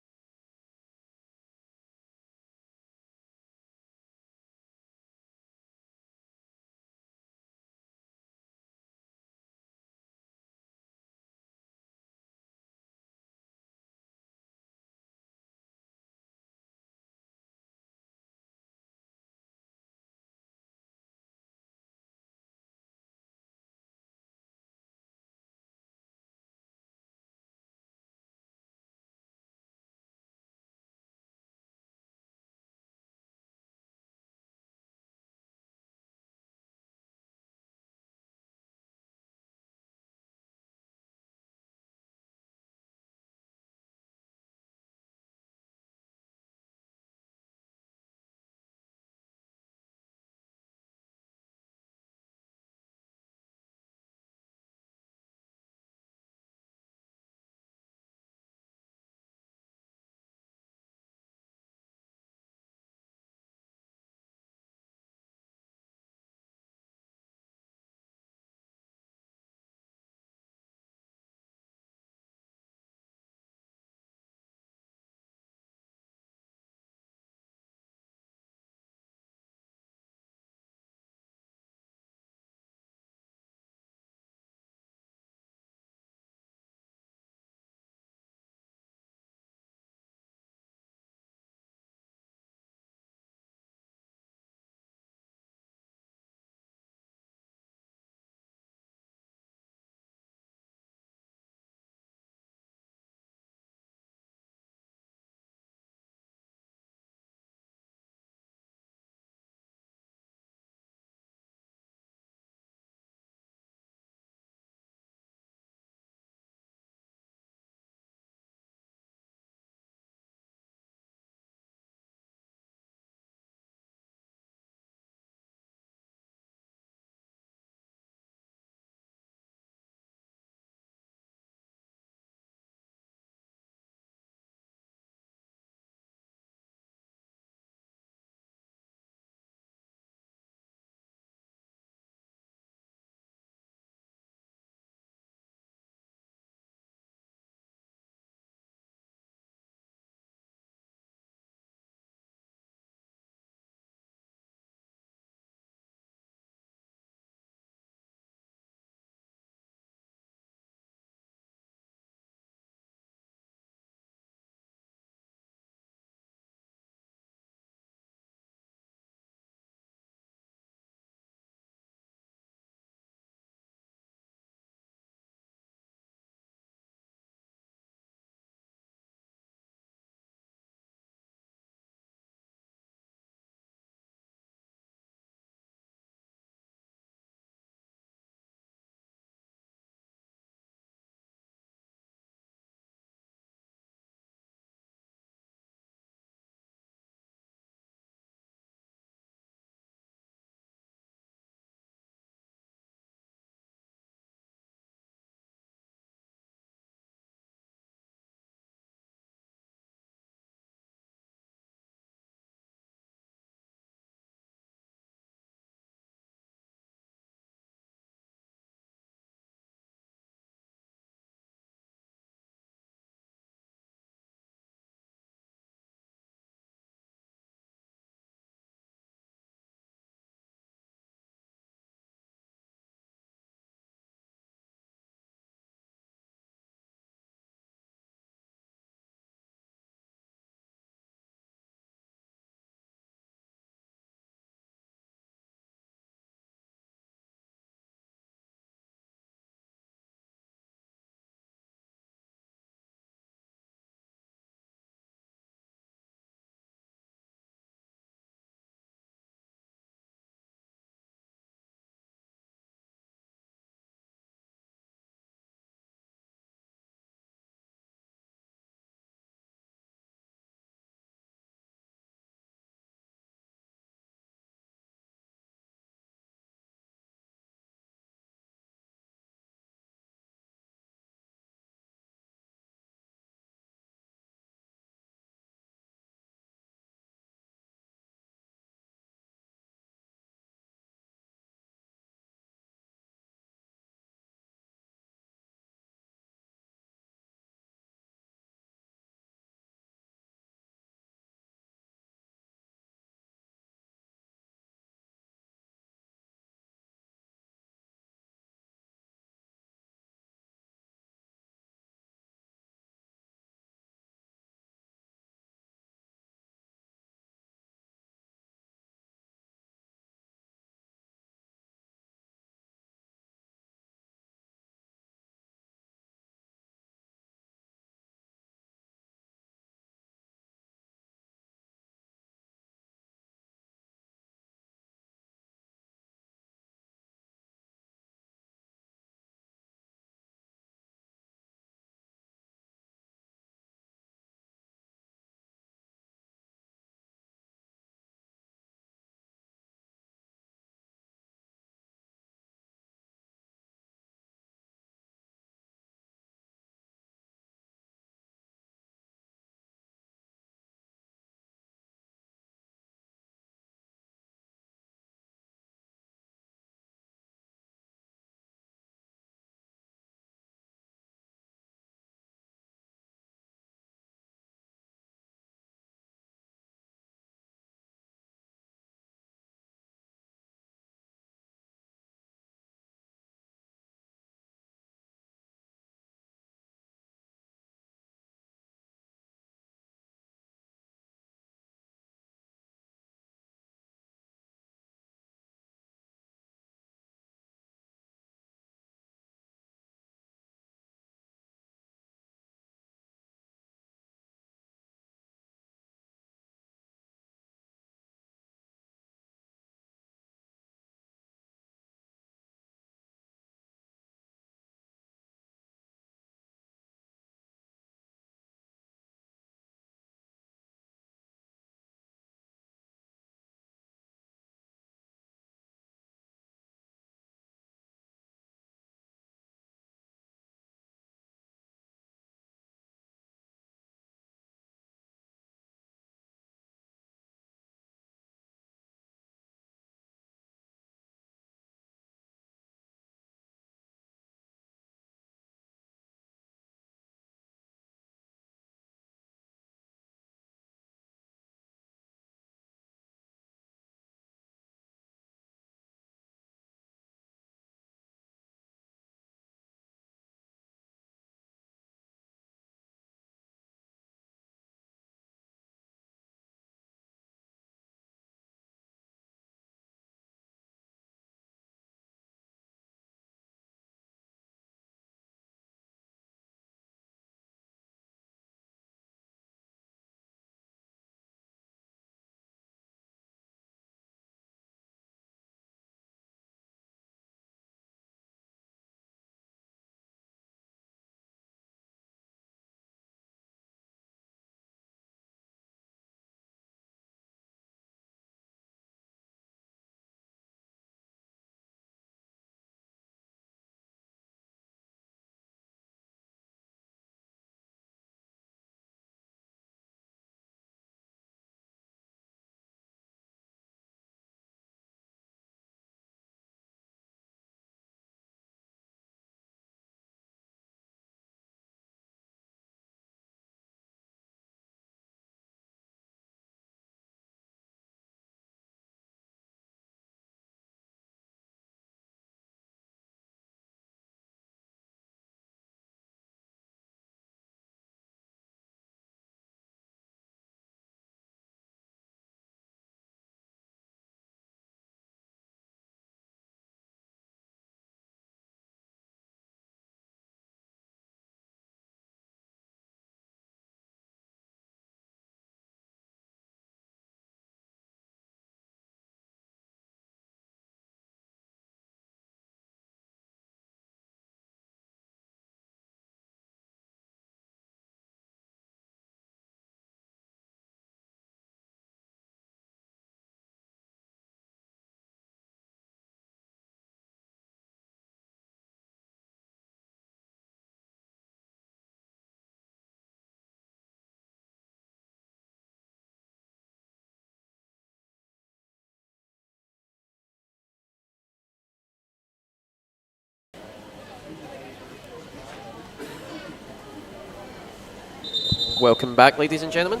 Welcome back, ladies and gentlemen,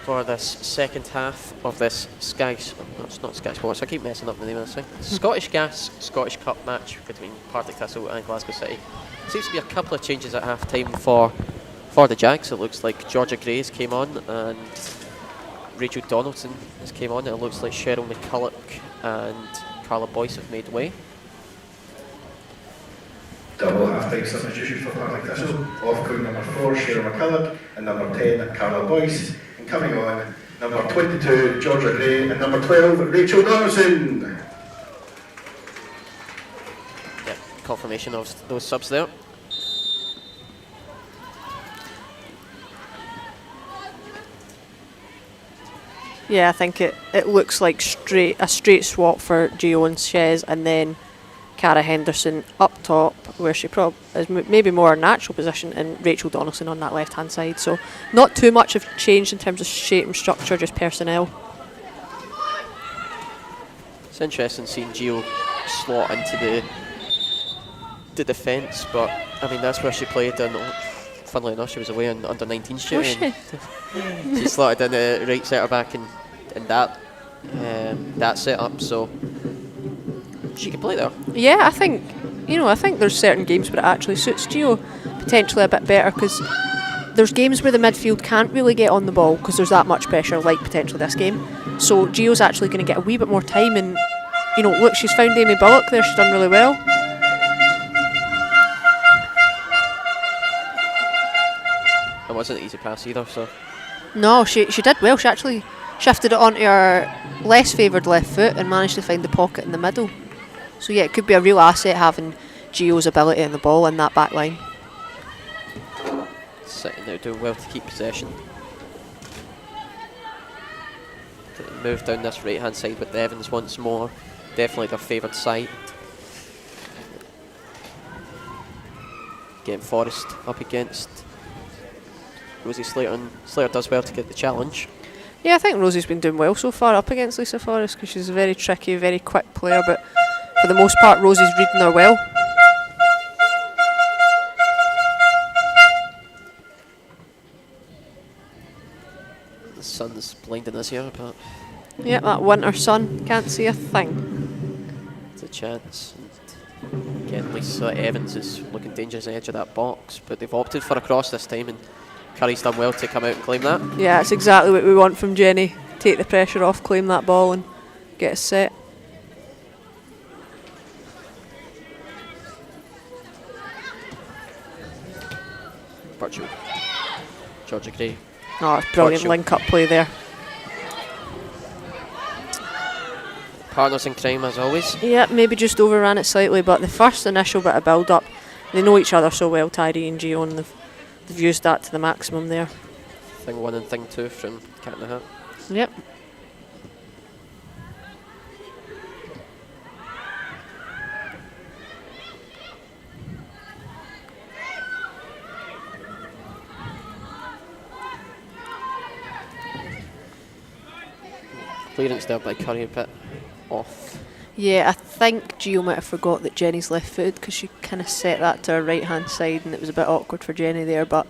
for this second half of this it's not Sky Sports, I keep messing up the name of this thing. ScottishGas Scottish Cup match between Partick Thistle and Glasgow City. Seems to be a couple of changes at half time for the Jags. It looks like Georgia Grays came on and Rachel Donaldson has came on. It looks like Cheryl McCulloch and Carla Boyce have made way. Double half-time substitution for Partick Thistle. Off going number 4, Cheryl McCulloch, and number 10, Carla Boyce. And coming on, number 22, Georgia Gray, and number 12, Rachel Donaldson. Yeah, confirmation of those subs there. Yeah, I think it looks like a straight swap for Gio and Shez, and then Cara Henderson up top, where she is maybe more a natural position, and Rachel Donaldson on that left-hand side. So not too much have changed in terms of shape and structure, just personnel. It's interesting seeing Gio slot into the defence, but I mean that's where she played. And funnily enough, she was away in under-19s duty. She slotted in the right centre back in that setup, so she could play there. Yeah, I think there's certain games where it actually suits Gio potentially a bit better, because there's games where the midfield can't really get on the ball because there's that much pressure, like potentially this game. So Gio's actually going to get a wee bit more time, and look, she's found Amy Bullock there. She's done really well. It wasn't an easy pass either, so. No, she did well. She actually shifted it onto her less favoured left foot and managed to find the pocket in the middle. So yeah, it could be a real asset having Gio's ability in the ball in that back line. City now doing well to keep possession. Move down this right hand side with the Evans once more. Definitely their favoured side. Getting Forrest up against Rosie Slater, and Slater does well to get the challenge. Yeah, I think Rosie's been doing well so far up against Lisa Forrest, because she's a very tricky, very quick player, but for the most part Rosie's reading her well. The sun's blinding us here, but yeah, that winter sun, can't see a thing. it's a chance. And again, Lisa Evans is looking dangerous on the edge of that box, but they've opted for a cross this time, and Curry's done well to come out and claim that. Yeah, it's exactly what we want from Jenny. Take the pressure off, claim that ball and get us set. Virtual. Georgia Gray. Oh, it's brilliant link-up play there. Partners in crime as always. Yeah, maybe just overran it slightly, but the first initial bit of build-up, they know each other so well, Tyree and Gio, and they've used that to the maximum there. Thing 1 and thing 2 from Cat in the Hat. Yep. Clearance there by Curry, a bit off. Yeah, I think Gio might have forgot that Jenny's left-footed, because she kind of set that to her right-hand side, and it was a bit awkward for Jenny there, but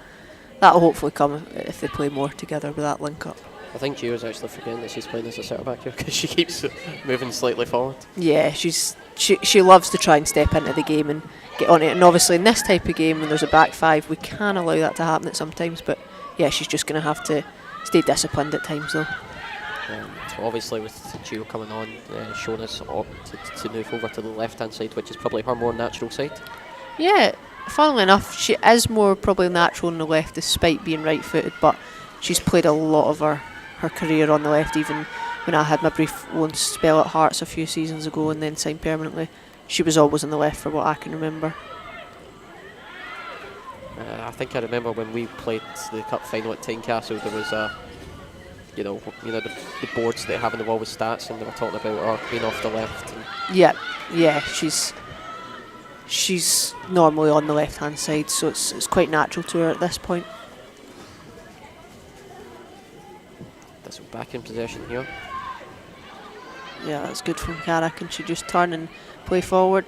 that'll hopefully come if they play more together with that link-up. I think Gio's actually forgetting that she's playing as a centre-back here, because she keeps moving slightly forward. Yeah, she loves to try and step into the game and get on it, and obviously in this type of game when there's a back five, we can allow that to happen at sometimes, but yeah, she's just going to have to stay disciplined at times though. So obviously with Gio coming on, showing us to move over to the left-hand side, which is probably her more natural side. Yeah, funnily enough, she is more probably natural on the left despite being right-footed, but she's played a lot of her career on the left. Even when I had my brief loan spell at Hearts a few seasons ago and then signed permanently, she was always on the left for what I can remember. I think I remember when we played the cup final at Tynecastle, there was a the boards that they have on the wall with stats, and they were talking about her being off the left. Yeah, she's normally on the left hand side, so it's quite natural to her at this point. Thistle back in possession here. Yeah, that's good from Cara. Can she just turn and play forward?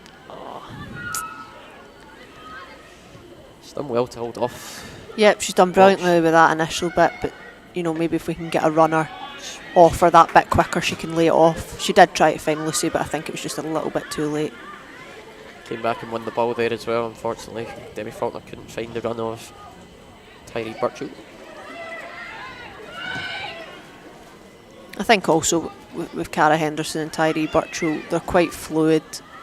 She's done well to hold off Yep, she's done brilliantly with that initial bit, but you know, maybe if we can get a runner off her that bit quicker, she can lay it off. She did try to find Lucy, but I think it was just a little bit too late. Came back and won the ball there as well, unfortunately. Debbie Faulkner couldn't find the run of Tyree Birchall. I think also with Cara Henderson and Tyree Birchall, they're quite fluid.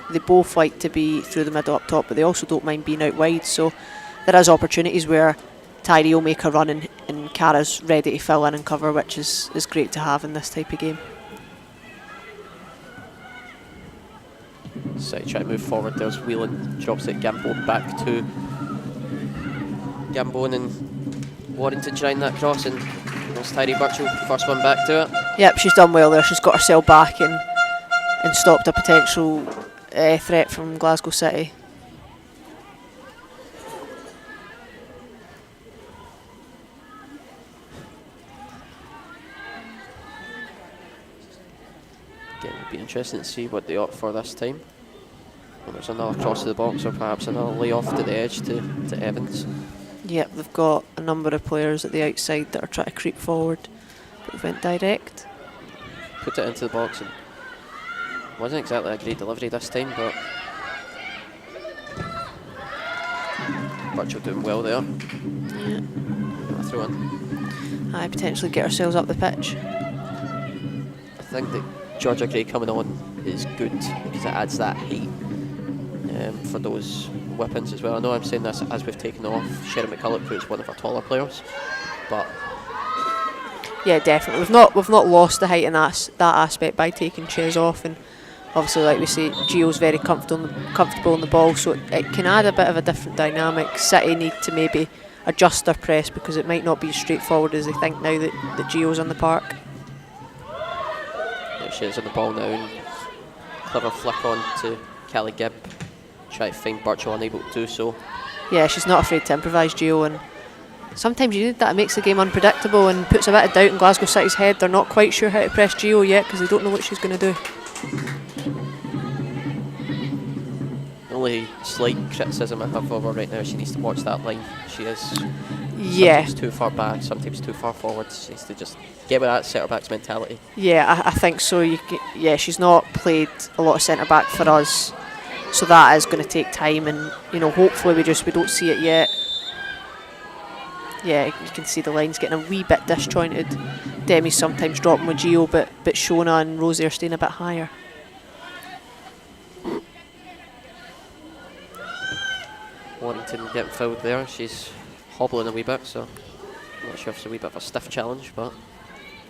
They both like to be through the middle up top, but they also don't mind being out wide. So there is opportunities where Tyree will make a run and Cara's ready to fill in and cover, which is great to have in this type of game. So try to move forward. There's Whelan, drops it Gambone back to Gambone and Warrington trying that cross, and there's Tyree Birchall, first one back to it. Yep, she's done well there. She's got herself back and stopped a potential threat from Glasgow City. Again, it'll be interesting to see what they opt for this time. Well, there's another cross to the box, or perhaps another lay-off to the edge to Evans. Yep, they've got a number of players at the outside that are trying to creep forward, but they went direct. Put it into the box, and wasn't exactly a great delivery this time, but Birchall doing well there. Yeah. Throw in. Aye, potentially get ourselves up the pitch. I think that Georgia Gray coming on is good because it adds that height for those weapons as well. I know I'm saying this as we've taken off Sherry McCulloch, who's one of our taller players, but yeah, definitely. We've not lost the height in that aspect by taking Ches off, and obviously, like we say, Gio's very comfortable on the ball, so it can add a bit of a different dynamic. City need to maybe adjust their press because it might not be as straightforward as they think now that Gio's on the park. Yeah, Ches on the ball now, and clever flick on to Callie Gibb. Try to find Birchall, unable to do so. Yeah, she's not afraid to improvise, Gio, and sometimes you need that. It makes the game unpredictable and puts a bit of doubt in Glasgow City's head. They're not quite sure how to press Gio yet because they don't know what she's going to do. The only slight criticism I have of her right now, she needs to watch that line. She is sometimes too far back, sometimes too far forward. She needs to just get with that centre-back's mentality. Yeah, I think so. She's not played a lot of centre-back for us, so that is going to take time, and you know, hopefully we don't see it yet. Yeah, you can see the lines getting a wee bit disjointed. Demi's sometimes dropping with Gio, but Shona and Rosie are staying a bit higher. Warrington getting fouled there. She's hobbling a wee bit, so I'm not sure if it's a wee bit of a stiff challenge, but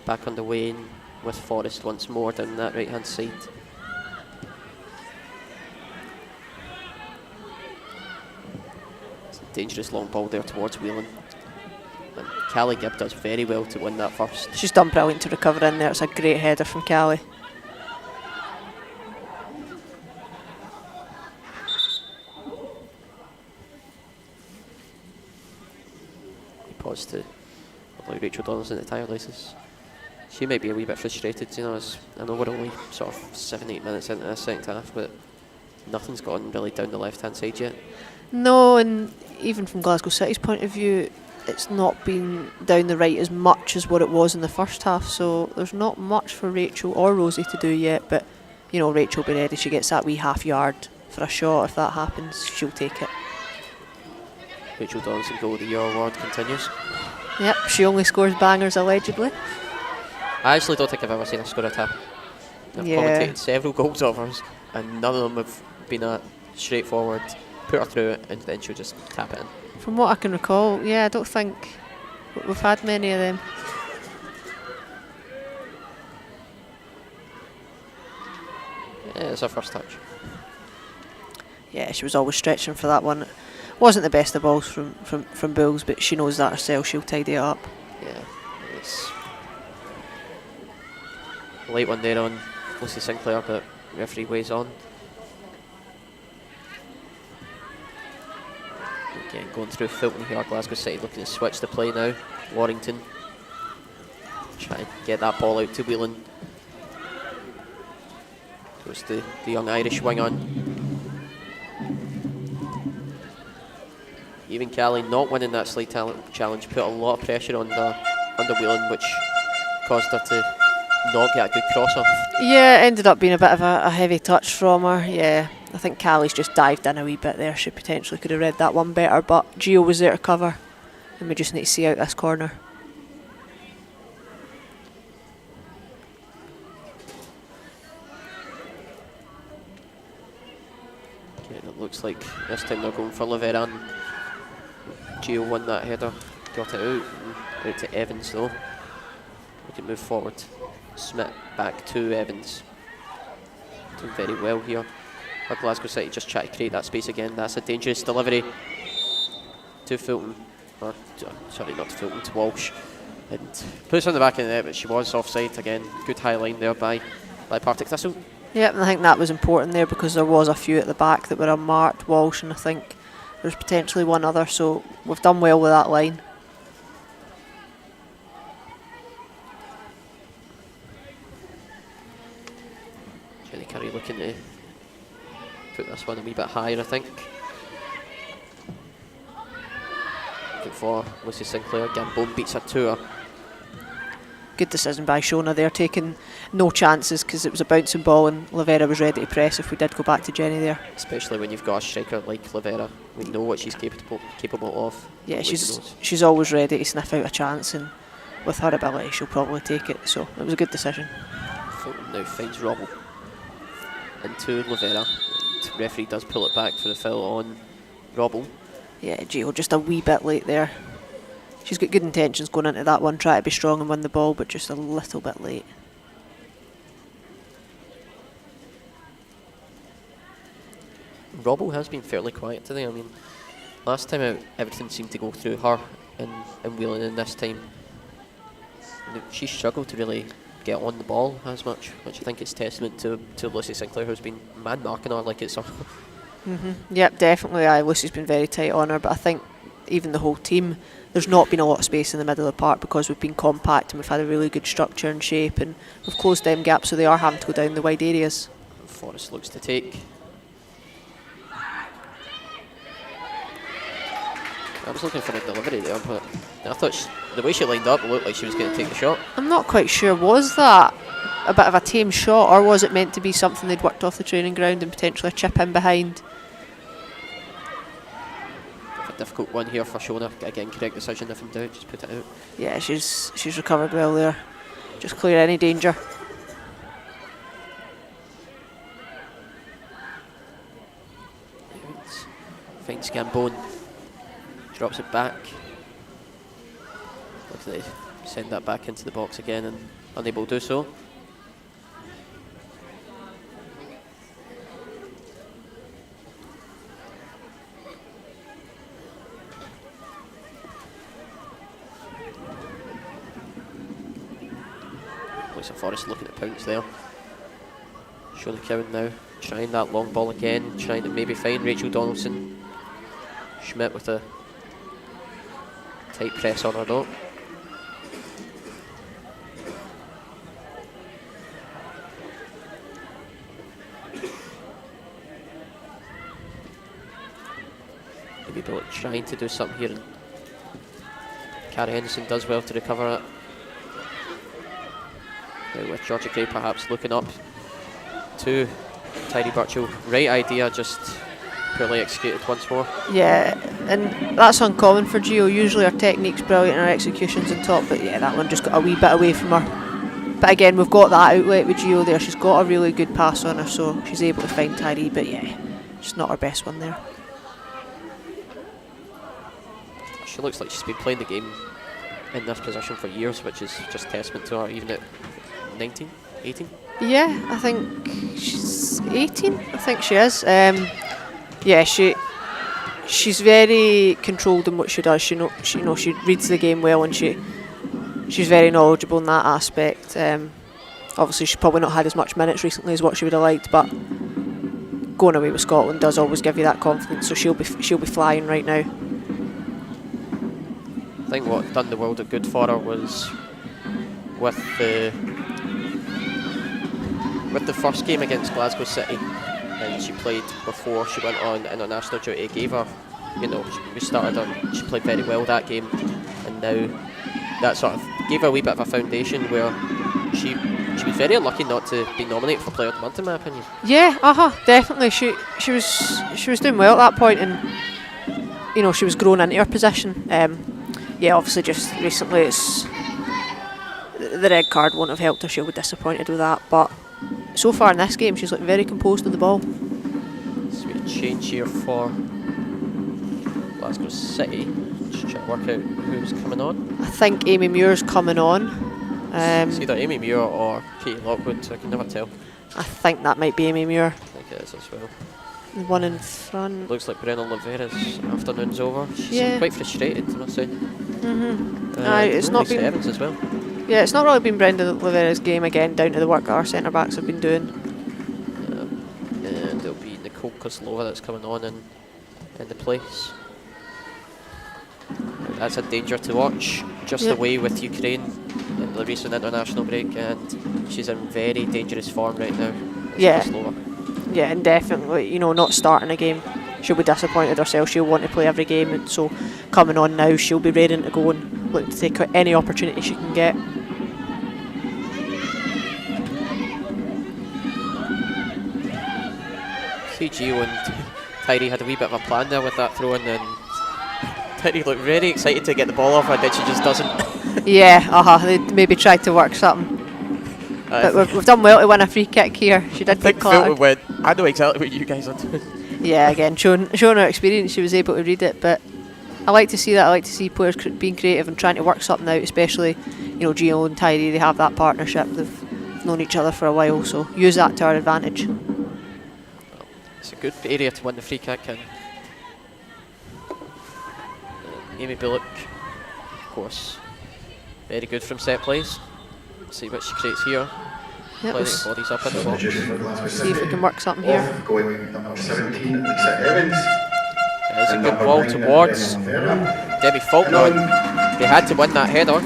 back on the way in with Forrest once more down that right hand side. It's a dangerous long ball there towards Whelan. And Callie Gibb does very well to win that first. She's done brilliant to recover in there. It's a great header from Callie. Pause to allow Rachel Donaldson to tie her laces. She might be a wee bit frustrated, you know, as I know we're only sort of 7-8 minutes into the second half, but nothing's gone really down the left hand side yet. No, and even from Glasgow City's point of view, it's not been down the right as much as what it was in the first half, so there's not much for Rachel or Rosie to do yet, but you know, Rachel will be ready. She gets that wee half yard for a shot. If that happens, she'll take it. Rachel Donaldson goal of the year award continues. Yep, she only scores bangers allegedly. I actually don't think I've ever seen her score a tap. I've commentated several goals of hers, and none of them have been a straightforward put her through it and then she'll just tap it in. From what I can recall, yeah, I don't think we've had many of them. Yeah, it's her first touch. Yeah, she was always stretching for that one. Wasn't the best of balls from Bulls, but she knows that herself. She'll tidy it up. Yeah, it's a late one there on Lucy Sinclair, but referee weighs on. Again, going through Fulton here, Glasgow City looking to switch the play now. Warrington try and get that ball out to Whelan. Goes to the young Irish wing on. Even Callie not winning that slide challenge put a lot of pressure on the Whelan, which caused her to not get a good cross off. Yeah, it ended up being a bit of a heavy touch from her. Yeah, I think Callie's just dived in a wee bit there. She potentially could have read that one better, but Gio was there to cover, and we just need to see out this corner. Okay, it looks like this time they're going for Lavera, and Gio won that header, got it out to Evans though. We can move forward. Smith back to Evans. Doing very well here. But Glasgow City just try to create that space again. That's a dangerous delivery to Fulton. Or, sorry, not to Fulton, to Walsh. And puts on the back of the net, but she was offside again. Good high line there by Partick Thistle. Yep, and I think that was important there because there was a few at the back that were unmarked. Walsh, and I think there's potentially one other, so we've done well with that line. Jenny Curry looking to put this one a wee bit higher, I think. Looking for Lucy Sinclair. Gambone beats her to her. Good decision by Shona there, taking no chances because it was a bouncing ball and Lavera was ready to press if we did go back to Jenny there. Especially when you've got a striker like Lavera. We know what she's capable of. Yeah, she's always ready to sniff out a chance, and with her ability she'll probably take it, so it was a good decision. Fulton now finds Robble into Lavera. And referee does pull it back for the foul on Robble. Yeah, Gio just a wee bit late there. She's got good intentions going into that one, try to be strong and win the ball, but just a little bit late. Robble has been fairly quiet today. I mean, last time out, everything seemed to go through her and Whelan, and this time she struggled to really get on the ball as much, which I think is testament to Lucy Sinclair, who's been man marking her like it's her. Yep, definitely. Lucy's been very tight on her, but I think even the whole team, there's not been a lot of space in the middle of the park because we've been compact and we've had a really good structure and shape, and we've closed them gaps, so they are having to go down the wide areas. Forrest looks to take. I was looking for a delivery there, but I thought the way she lined up, it looked like she was going to take the shot. I'm not quite sure, was that a bit of a tame shot, or was it meant to be something they'd worked off the training ground and potentially a chip in behind? A difficult one here for Shona. Again, correct decision if in doubt, just put it out. Yeah, she's recovered well there. Just clear any danger. Finds Gambone. Drops it back. Looks like they send that back into the box again and unable to do so. Looks like Forrest looking at pounce there. Shona Cowan now trying that long ball again, trying to maybe find Rachel Donaldson. Schmidt with a tight press on her though. Maybe Bullock trying to do something here, and Carrie Henderson does well to recover it. Now with Georgia Gray perhaps looking up to Tyree Burchill. Right idea, just poorly executed once more. Yeah, and that's uncommon for Gio. Usually her technique's brilliant and her execution's on top, but yeah, that one just got a wee bit away from her. But again, we've got that outlet with Gio there. She's got a really good pass on her, so she's able to find Tyree, but yeah, just not her best one there. She looks like she's been playing the game in this position for years, which is just testament to her, even at 19, 18? Yeah, I think she's 18. I think she is. Yeah, she's very controlled in what she does. She reads the game well, and she's very knowledgeable in that aspect. Obviously, she's probably not had as much minutes recently as what she would have liked, but going away with Scotland does always give you that confidence. So she'll be flying right now. I think what done the world a good for her was with the first game against Glasgow City, and she played before she went on international duty. It gave her you know, we started on, she played very well that game, and now that sort of gave her a wee bit of a foundation where she was very unlucky not to be nominated for Player of the Month, in my opinion. Yeah, definitely. She was doing well at that point, and you know, she was growing into her position. Yeah, obviously just recently it's the red card won't have helped her. She'll be disappointed with that, but so far in this game she's looked very composed with the ball. So we change here for Glasgow City. Just try to work out who's coming on. I think Amy Muir's coming on. It's either Amy Muir or Katie Lockwood, so I can never tell. I think that might be Amy Muir. I think it is as well. The one in front. Looks like Brennan Lavera's afternoon's over. She's Yeah. quite frustrated, I must say. It's not Lisa been. Evans as well. Yeah, it's not really been Brenda Lavera's game again, down to the work our centre backs have been doing. And it'll be Nicole Kozlova that's coming on in the place. That's a danger to watch. Just away with Ukraine in the recent international break, and she's in very dangerous form right now. Yeah. Kozlova. Yeah, and definitely, you know, not starting a game, she'll be disappointed herself. She'll want to play every game, and so coming on now, she'll be raring to go and look to take any opportunity she can get. See, Gio and Tyree had a wee bit of a plan there with that throw in, and Tyree looked very excited to get the ball off her, and then she just doesn't. Yeah, they maybe tried to work something. But we've done well to win a free kick here. She did get clattered. Went, I know exactly what you guys are doing. Yeah, again, showing her experience, she was able to read it. But I like to see that. I like to see players being creative and trying to work something out, especially, you know, Gio and Tyree, they have that partnership. They've known each other for a while, so use that to our advantage. It's a good area to win the free kick in. Amy Bullock, of course, very good from set plays. See what she creates here. Yep, Plenty of bodies up in the box. see if we can work something here. Off going number 17, Lisa Evans. There's a And good number ball 9, towards Brennan Debbie Faulkner. They had to win that header.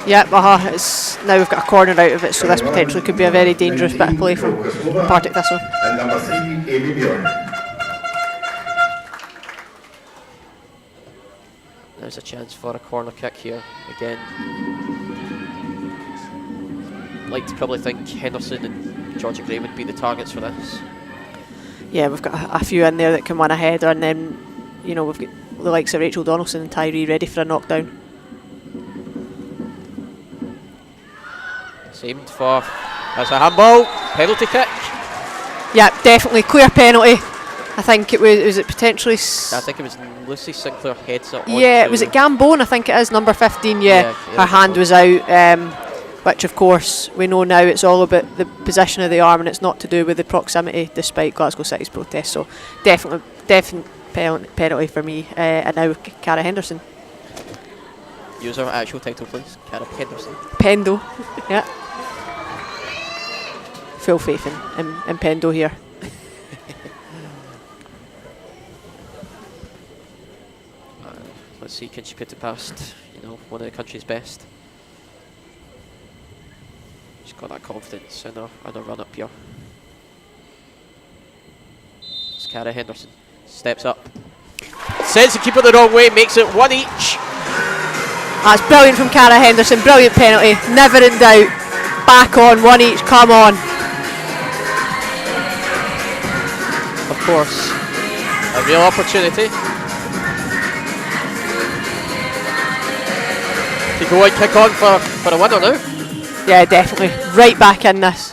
Yep, it's now we've got a corner out of it, so this potentially could be a very dangerous bit of play from Partick Thistle. And number 3, Amy Muir. There's a chance for a corner kick here again. Like to probably think Henderson and Georgia Gray would be the targets for this. Yeah, we've got a few in there that can win a header, and then, you know, we've got the likes of Rachel Donaldson and Tyree ready for a knockdown. It's aimed for, that's a handball, penalty kick. Yeah, definitely clear penalty. I think it was it potentially. I think it was Lucy Sinclair heads it. Yeah, was it Gambone? I think it is number 15. Yeah, her hand was out. Which of course we know now it's all about the position of the arm, and it's not to do with the proximity, despite Glasgow City's protest. So definite penalty for me. And now Cara Henderson. Use our actual title, please. Cara Henderson. Pendo. Yeah. Full faith in Pendo here. Let's see, can she put it past, you know, one of the country's best? She's got that confidence in her run up here. It's Cara Henderson. Steps up. Sends the keeper the wrong way, makes it one each. That's brilliant from Cara Henderson. Brilliant penalty. Never in doubt. Back on, one each. Come on. Of course. A real opportunity. To go and kick on for a winner now. Yeah, definitely. Right back in this.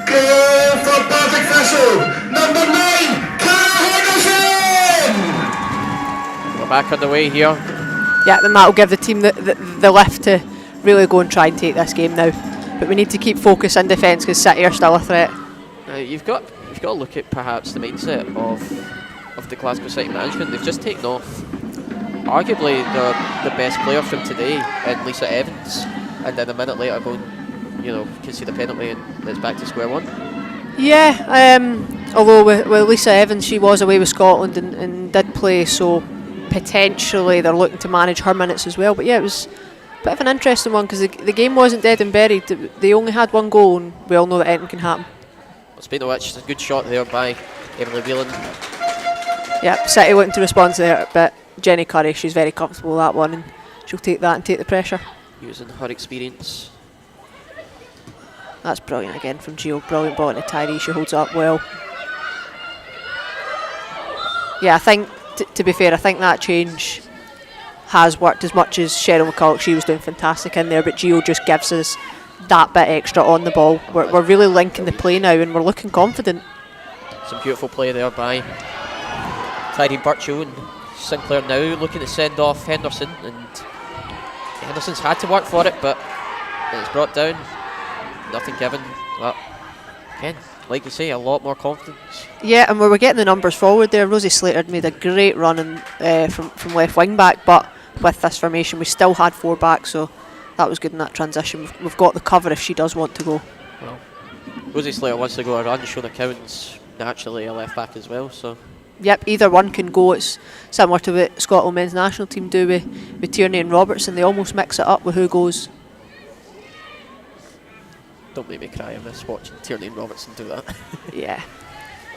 Goal for Partick Thistle, number 9, Cara Henderson! We're back on the way here. Yeah, then that'll give the team the lift to really go and try and take this game now. But we need to keep focus in defence because City are still a threat. You've got to look at perhaps the mindset of the Glasgow City management. They've just taken off arguably the best player from today in Lisa Evans, and then a minute later go, you know, concede a penalty and it's back to square one. Yeah, although with Lisa Evans, she was away with Scotland and did play, so potentially they're looking to manage her minutes as well. But yeah, it was a bit of an interesting one because the game wasn't dead and buried. They only had one goal, and we all know that anything can happen. Speaking of which, a good shot there by Emily Whelan. Yep, City looking to respond to there, but Jenny Curry, she's very comfortable with that one, and she'll take that and take the pressure. Using her experience. That's brilliant again from Gio. Brilliant ball into Tyree. She holds it up well. Yeah, I think, to be fair, I think that change has worked as much as Cheryl McCulloch. She was doing fantastic in there, but Gio just gives us that bit extra on the ball. We're really linking the play now, and we're looking confident. Some beautiful play there by Tyree Burchill, and Sinclair now looking to send off Henderson, and Henderson's had to work for it, but it's brought down. Nothing given, but again, like you say, a lot more confidence. Yeah, and we were getting the numbers forward there. Rosie Slater had made a great run from left wing back, but with this formation we still had 4 back, so that was good in that transition. We've got the cover if she does want to go. Well, Rosie Slater wants to go a run. Shona Cowan's naturally a left back as well, so. Yep, either one can go. It's similar to what Scotland men's national team do with Tierney and Robertson. They almost mix it up with who goes. Don't make me cry, I miss watching Tierney and Robertson do that. Yeah,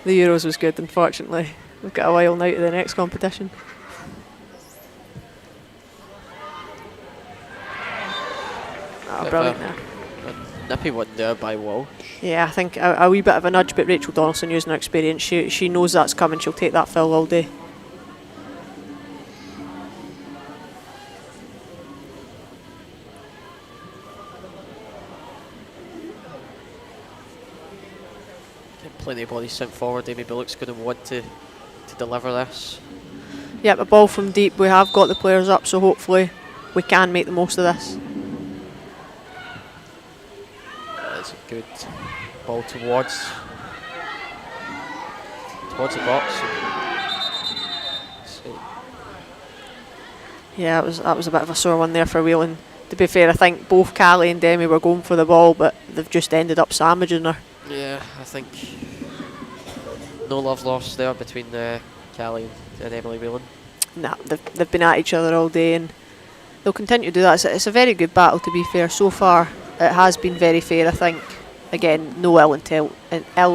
the Euros was good, unfortunately. We've got a while now to the next competition. Oh, brilliant there. A nippy one there by Walsh. Yeah, I think a wee bit of a nudge, but Rachel Donaldson, using her experience, she knows that's coming. She'll take that foul all day. Plenty of bodies sent forward. Amy Bullock's going to want to deliver this. Yep, a ball from deep. We have got the players up, so hopefully we can make the most of this. That's a good ball towards the box. Yeah, that was a bit of a sore one there for Whelan. To be fair, I think both Callie and Demi were going for the ball, but they've just ended up sandwiching her. Yeah, I think no love lost there between Callie and Emily Whelan. Nah, they've been at each other all day, and they'll continue to do that. It's a very good battle, to be fair. So far, it has been very fair, I think. Again, no ill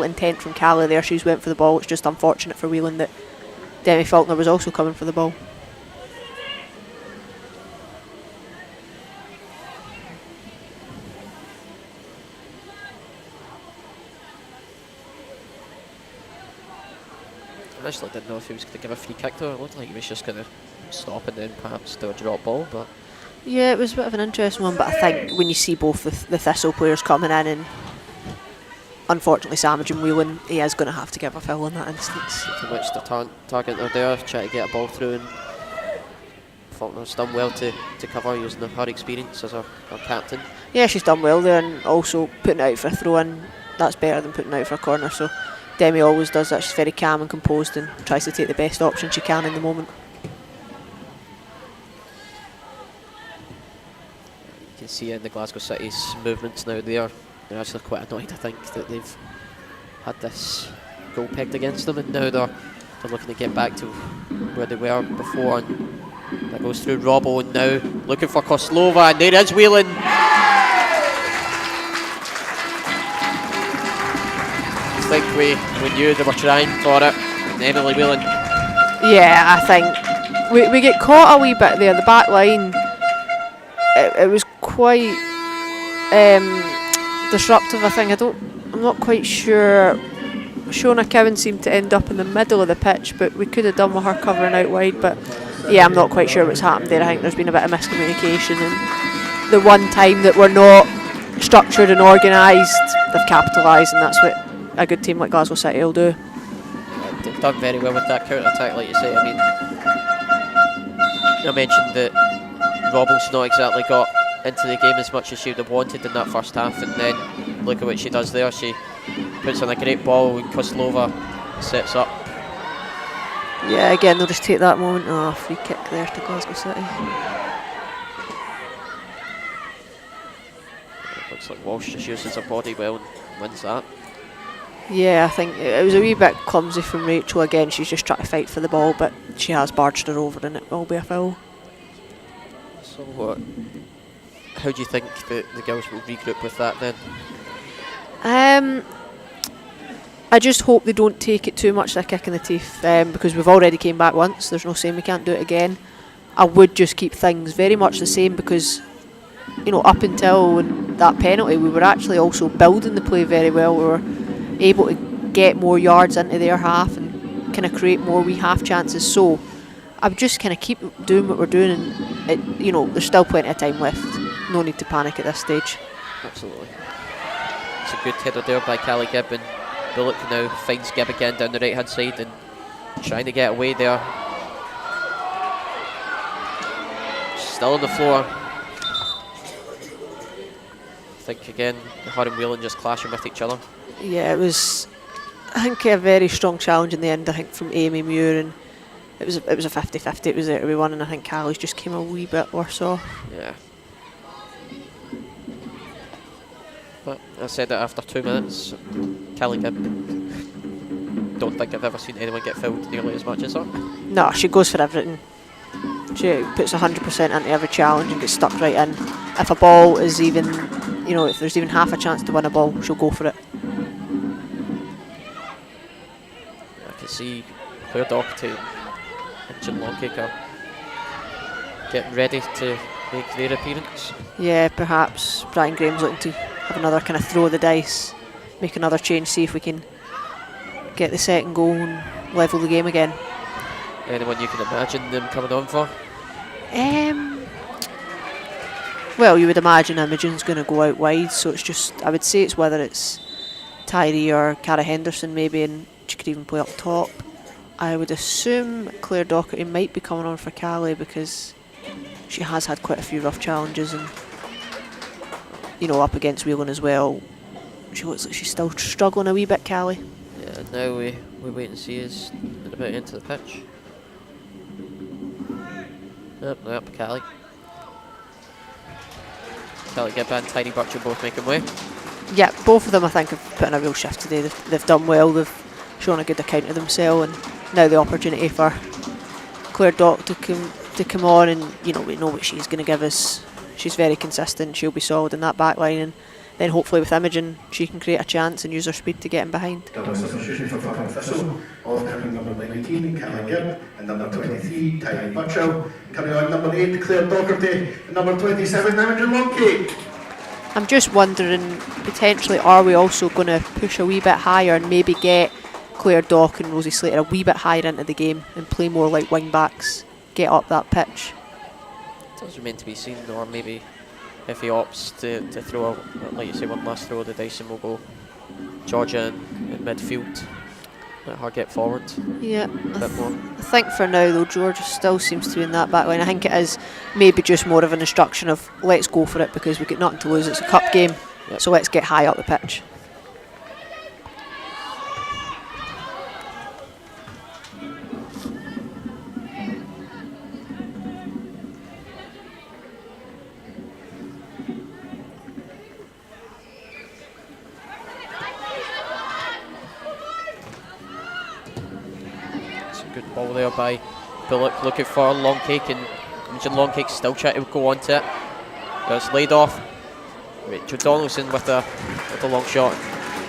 intent from Callie there. She's went for the ball. It's just unfortunate for Whelan that Demi Faulkner was also coming for the ball. I actually didn't know if he was going to give a free kick though. It looked like he was just going to stop and then perhaps do a drop ball, but yeah, it was a bit of an interesting one, but I think when you see both the Thistle players coming in and unfortunately sandwiching Whelan, he is going to have to give a foul in that instance. from which the target are there, try to get a ball through, and Faulkner's done well to cover using her experience as her captain. Yeah, she's done well there, and also putting it out for a throw in, that's better than putting it out for a corner, so Demi always does that. She's very calm and composed and tries to take the best option she can in the moment. You can see in the Glasgow City's movements now, they're actually quite annoyed, I think, that they've had this goal pegged against them, and now they're looking to get back to where they were before, and that goes through Robbo, and now looking for Koslova, and there is Whelan. I think we knew they were trying for it, and Emily Whelan. Yeah, I think we get caught a wee bit there. The back line, it was quite disruptive, I think. I'm not quite sure. Shona Cowan seemed to end up in the middle of the pitch, but we could have done with her covering out wide. But yeah, I'm not quite sure what's happened there. I think there's been a bit of miscommunication, and the one time that we're not structured and organised, they've capitalised, and that's what a good team like Glasgow City will do. They've done very well with that counter-attack, like you say. I mean, I mentioned that Robbo's not exactly got into the game as much as she would have wanted in that first half, and then look at what she does there. She puts on a great ball, and Koslova sets up. Yeah, again, they'll just take that moment. Oh, free kick there to Glasgow City. Looks like Walsh just uses her body well and wins that. Yeah, I think it was a wee bit clumsy from Rachel. Again, she's just trying to fight for the ball, but she has barged her over, and it will be a foul. So, how do you think the girls will regroup with that then? I just hope they don't take it too much, their kick in the teeth, because we've already came back once. There's no saying we can't do it again. I would just keep things very much the same because, up until that penalty, we were actually also building the play very well. We were able to get more yards into their half and kind of create more wee half chances. So I would just kind of keep doing what we're doing, and there's still plenty of time left. No need to panic at this stage. Absolutely. It's a good header there by Callie Gibb, and Bullock now finds Gibb again down the right hand side and trying to get away there. Still on the floor. I think again her and Whelan just clashing with each other. Yeah, it was, I think, a very strong challenge in the end, I think, from Amy Muir, and it was a 50-50, it was there to be won, and I think Callie's just came a wee bit worse off. Yeah. But I said that after 2 minutes, Callie Gibb, don't think I've ever seen anyone get fouled nearly as much as her. No, she goes for everything. She puts 100% into every challenge and gets stuck right in. If a ball is even, if there's even half a chance to win a ball, she'll go for it. I can see Claire Doherty and Jim Longcake are getting ready to make their appearance. Yeah, perhaps Brian Graham's looking to have another kind of throw of the dice, make another change, see if we can get the second goal and level the game again. Anyone you can imagine them coming on for? Well, you would imagine Imogen's going to go out wide, so it's just, I would say it's whether it's Tyree or Cara Henderson maybe, and she could even play up top. I would assume Claire Doherty might be coming on for Callie because she has had quite a few rough challenges, and up against Whelan as well. She looks like she's still struggling a wee bit, Callie. Yeah, now we wait and see as in about into the pitch. Yep, Callie. Callie Gibb and Tiny Butcher both making way. Yeah, both of them I think have put in a real shift today. They've done well, they've shown a good account of themselves, and now the opportunity for Claire Dock to come on, and we know what she's going to give us. She's very consistent, she'll be solid in that back line, and then hopefully with Imogen she can create a chance and use her speed to get in behind. Double substitution for Partick Thistle, off coming number 19, Callie Gibb, and number 23, Tyree Butchell. Coming on number 8, Claire Doherty, and number 27, Imogen Longcake. I'm just wondering, potentially, are we also going to push a wee bit higher and maybe get Claire Dock and Rosie Slater a wee bit higher into the game and play more like wing backs, get up that pitch? It does remain to be seen, or maybe if he opts to throw, like you say, one last throw of the dice, and we'll go Georgia in midfield, let her get forward. Yeah, a bit more. I think for now though, Georgia still seems to be in that back line. I think it is maybe just more of an instruction of let's go for it because we've got nothing to lose. It's a cup game, so let's get high up the pitch. Good ball there by Bullock, looking for Longcake, and Imogen Longcake still trying to go onto it. It's laid off. Rachel Donaldson with a long shot.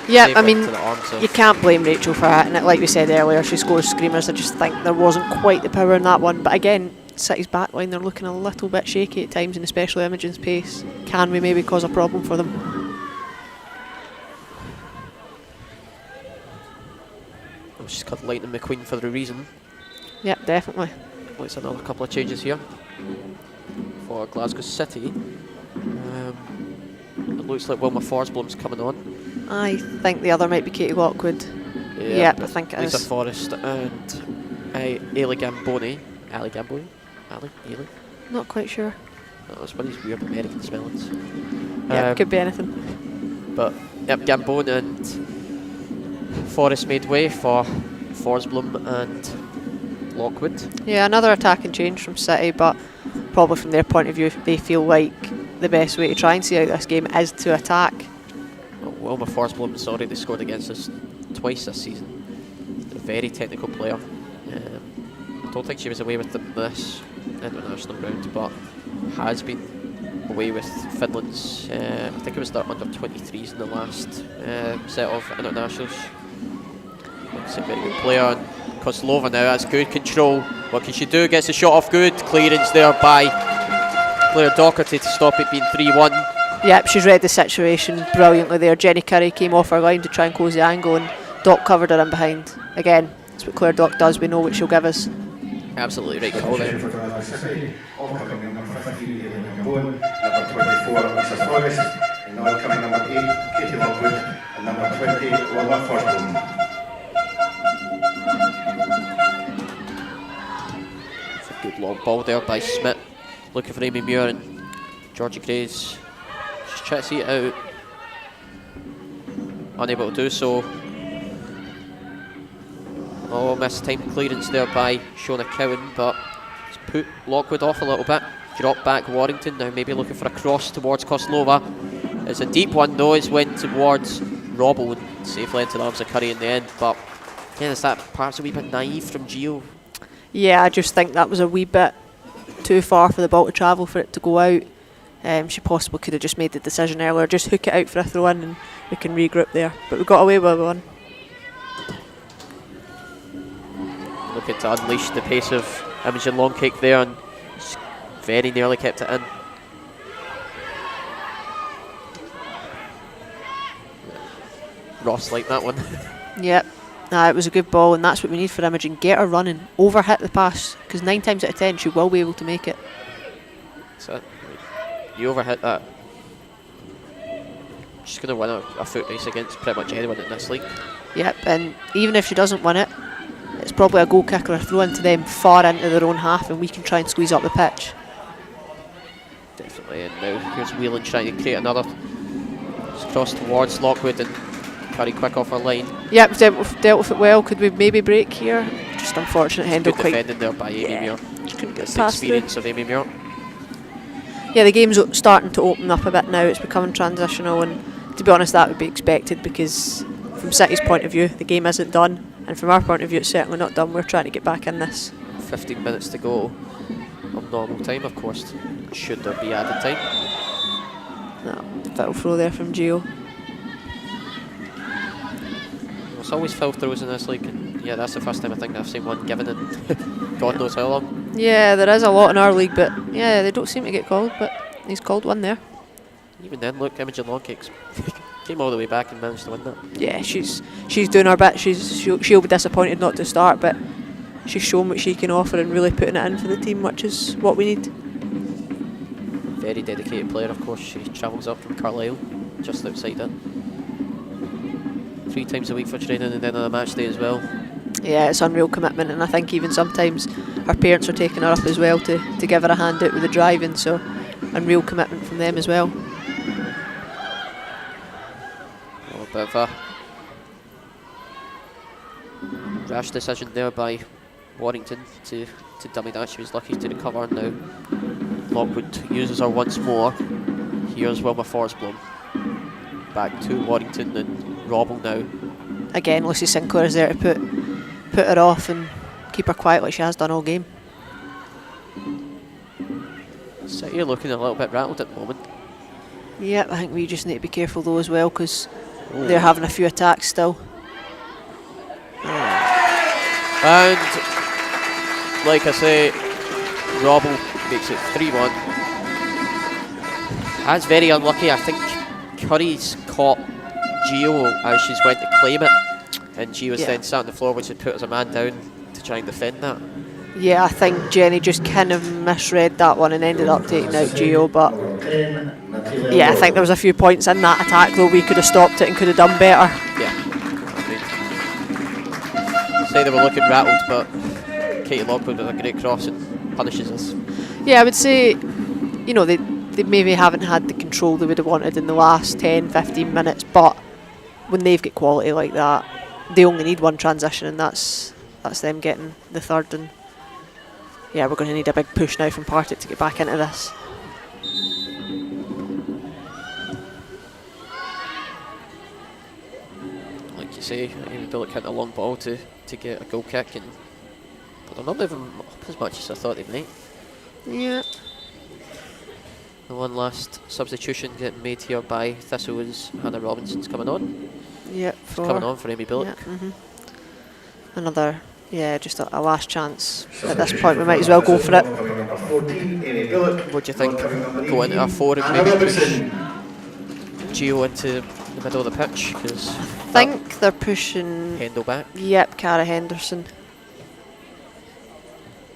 Yeah, Saved I it mean, to the arm, so. You can't blame Rachel for that, and like we said earlier, she scores screamers. I just think there wasn't quite the power in that one, but again, City's backline, they're looking a little bit shaky at times, and especially Imogen's pace. Can we maybe cause a problem for them? She's cut Lightning McQueen for the reason. Yep, definitely. Looks another couple of changes here for Glasgow City. It looks like Wilma Forsblom's coming on. I think the other might be Katie Lockwood. Yep, I think it Lisa is. Forrest and Ailey Gamboni. Ali Gamboni? Ailey? Not quite sure. Oh, that's one of these weird American spellings. Yeah, could be anything. But yep, Gambone and Forrest made way for Forsblom and Lockwood. Yeah, another attacking change from City, but probably from their point of view, they feel like the best way to try and see out this game is to attack. Well, Wilma Forsblom's already scored against us twice this season. A very technical player. I don't think she was away with them this international round, but has been away with Finland's, I think it was their under-23s in the last set of internationals. It's a very good player. And Kozlova now has good control. What can she do? Gets the shot off good. Clearance there by Claire Docherty to stop it being 3-1. Yep, she's read the situation brilliantly there. Jenny Curry came off her line to try and close the angle, and Doc covered her in behind. Again, that's what Claire Doc does. We know what she'll give us. Absolutely right call there. Off-coming number 50, Aileen Bowen, number 24, Lisa Forrest, and on-coming number 8, Katie Lockwood, and number 20, Lola Forsbloom. It's a good long ball there by Smith. Looking for Amy Muir, and Georgie Gray's just trying to see it out. Unable to do so. Oh, missed time clearance there by Shona Cowan, but it's put Lockwood off a little bit. Drop back Warrington, now maybe looking for a cross towards Koslova. It's a deep one though, it's went towards Robble and safely into the arms of Curry in the end, but again, is that perhaps a wee bit naive from Gio? Yeah, I just think that was a wee bit too far for the ball to travel for it to go out. She possibly could have just made the decision earlier, just hook it out for a throw in and we can regroup there. But we got away with one. Looking to unleash the pace of Imogen Longcake there, and very nearly kept it in. Ross liked that one. Yep. It was a good ball, and that's what we need for Imogen. Get her running, overhit the pass, because 9 times out of 10 she will be able to make it. So you overhit that. She's going to win a foot race against pretty much anyone in this league. Yep, and even if she doesn't win it, it's probably a goal kick or a throw into them far into their own half, and we can try and squeeze up the pitch. Definitely, and now here's Whelan trying to create another. It's crossed towards Lockwood and Curry quick off her line. Yep, dealt with it well. Could we maybe break here? Just unfortunate. Hendo Good quite defending there by Amy Muir. just couldn't get That's the past through. experience of Amy Muir. Yeah, the game's starting to open up a bit now. It's becoming transitional, and to be honest, that would be expected because from City's point of view, the game isn't done, and from our point of view, it's certainly not done. We're trying to get back in this. 15 minutes to go of normal time, of course. Should there be added time? No, little throw there from Gio. There's always foul throws in this league, and yeah, that's the first time I think I've seen one given in God knows how long. Yeah, there is a lot in our league, but yeah, they don't seem to get called, but he's called one there. Even then, look, Imogen Longcakes came all the way back and managed to win that. Yeah, she's doing her bit. She'll be disappointed not to start, but she's shown what she can offer and really putting it in for the team, which is what we need. Very dedicated player, of course. She travels up from Carlisle, just outside it. 3 times a week for training and then on a match day as well. Yeah, it's unreal commitment, and I think even sometimes her parents are taking her up as well to give her a hand out with the driving, so unreal commitment from them as well. A bit of a rash decision there by Warrington to dummy that. She was lucky to recover. Now Lockwood uses her once more. Here's Wilma Forsblom. Back to Warrington and Robble now. Again, Lucy Sinclair is there to put her off and keep her quiet like she has done all game. So you're looking a little bit rattled at the moment. Yep, I think we just need to be careful though as well, because they're having a few attacks still. And like I say, Robble makes it 3-1. That's very unlucky. I think Curry's caught Gio as she's went to claim it, and Gio was then sat on the floor, which had put as a man down to try and defend that. Yeah, I think Jenny just kind of misread that one and ended up taking out Gio, but yeah, I think there was a few points in that attack though we could have stopped it and could have done better. Yeah. Say they were looking rattled, but Katie Lockwood with a great cross and punishes us. Yeah, I would say, you know, they maybe haven't had the control they would have wanted in the last 10-15 minutes, but when they've got quality like that, they only need one transition, and that's them getting the third. And yeah, we're going to need a big push now from Partick to get back into this. Like you say, Amy Bullock hit a long ball to get a goal kick, but they're not moving up as much as I thought they might. Yeah. The one last substitution getting made here by Thistle is Hannah Robinson's coming on. Yep. Coming on for Amy Bullock. Yeah, Another, yeah, just a last chance. At this point, we might as well go for it. Number 14, Amy Bullock. What do you think? Coming number Go into a 4 and Anna maybe push Robertson. Gio into the middle of the pitch, because I think they're pushing, Hendo back. yep, Cara Henderson.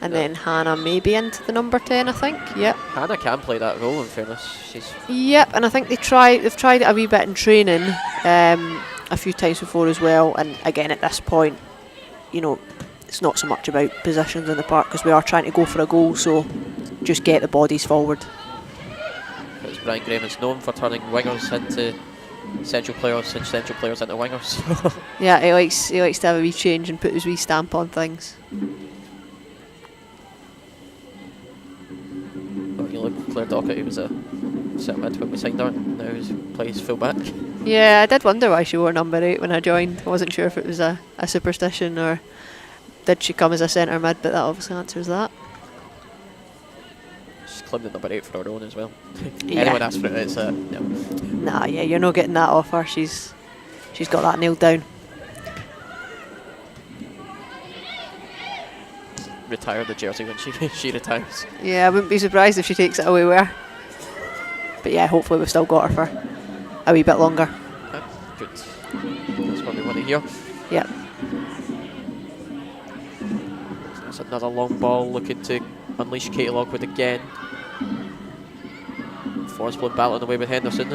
And then Hannah maybe into the number 10, I think, yep. Hannah can play that role, in fairness. She's Yep, and I think they've tried it a wee bit in training a few times before as well. And again, at this point, you know, it's not so much about positions in the park because we are trying to go for a goal, so just get the bodies forward. Because Brian Graham is known for turning wingers into central players and central players into wingers. Yeah, he likes to have a wee change and put his wee stamp on things. Well, you look, Claire Dockett, who was a centre mid when we signed her, now he plays full back. Yeah, I did wonder why she wore number 8 when I joined. I wasn't sure if it was a superstition or did she come as a centre mid, but that obviously answers that. She's claimed the number 8 for her own as well. Yeah. Anyone asks for it, it's no. Nah, yeah, you're not getting that off her. She's got that nailed down. Retire the jersey when she retires. Yeah, I wouldn't be surprised if she takes it away with her. But yeah, hopefully we've still got her for a wee bit longer. Yeah, good. That's what we want to hear. Yep. That's another long ball looking to unleash Katie Lockwood again. Forrest Bloom battling away with Henderson.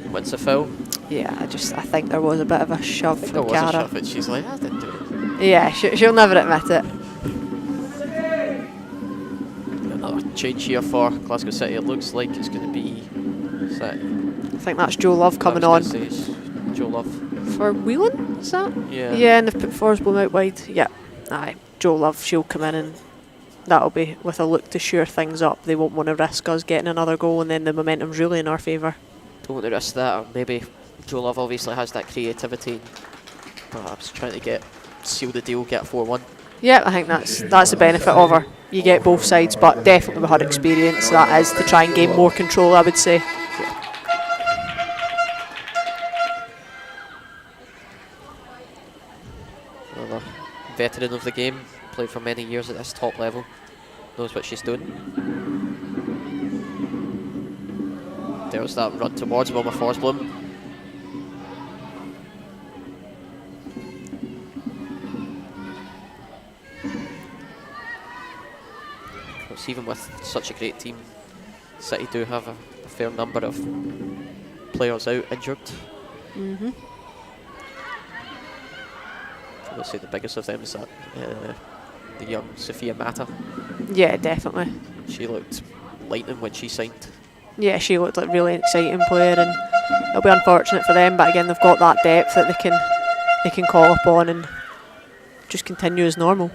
And wins the foul. Yeah, I think there was a bit of a shove There from was a Cara. shove, and she's like, I didn't do it. Yeah, she'll never admit it. Another change here for Glasgow City. It looks like it's going to be. Is that, I think that's Joe Love coming on. Joe Love. For Whelan, is that? Yeah. Yeah, and they've put Forrest Bloom out wide. Yeah. Aye. Joe Love, she'll come in and that'll be with a look to shore things up. They won't want to risk us getting another goal and then the momentum's really in our favour. Don't want to risk that, or maybe Joe Love obviously has that creativity and perhaps trying to seal the deal, get a 4-1. Yeah, I think that's the benefit of her. You get both sides, but definitely with her experience, that is to try and gain more control, I would say. Another veteran of the game, played for many years at this top level, knows what she's doing. There's that run towards Wilma Forrest Bloom. Even with such a great team, City do have a fair number of players out injured. Mm-hmm. I would say the biggest of them is that the young Sophia Mata. Yeah, definitely. She looked lightning when she signed. Yeah, she looked like a really exciting player, and it'll be unfortunate for them. But again, they've got that depth that they can call upon and just continue as normal.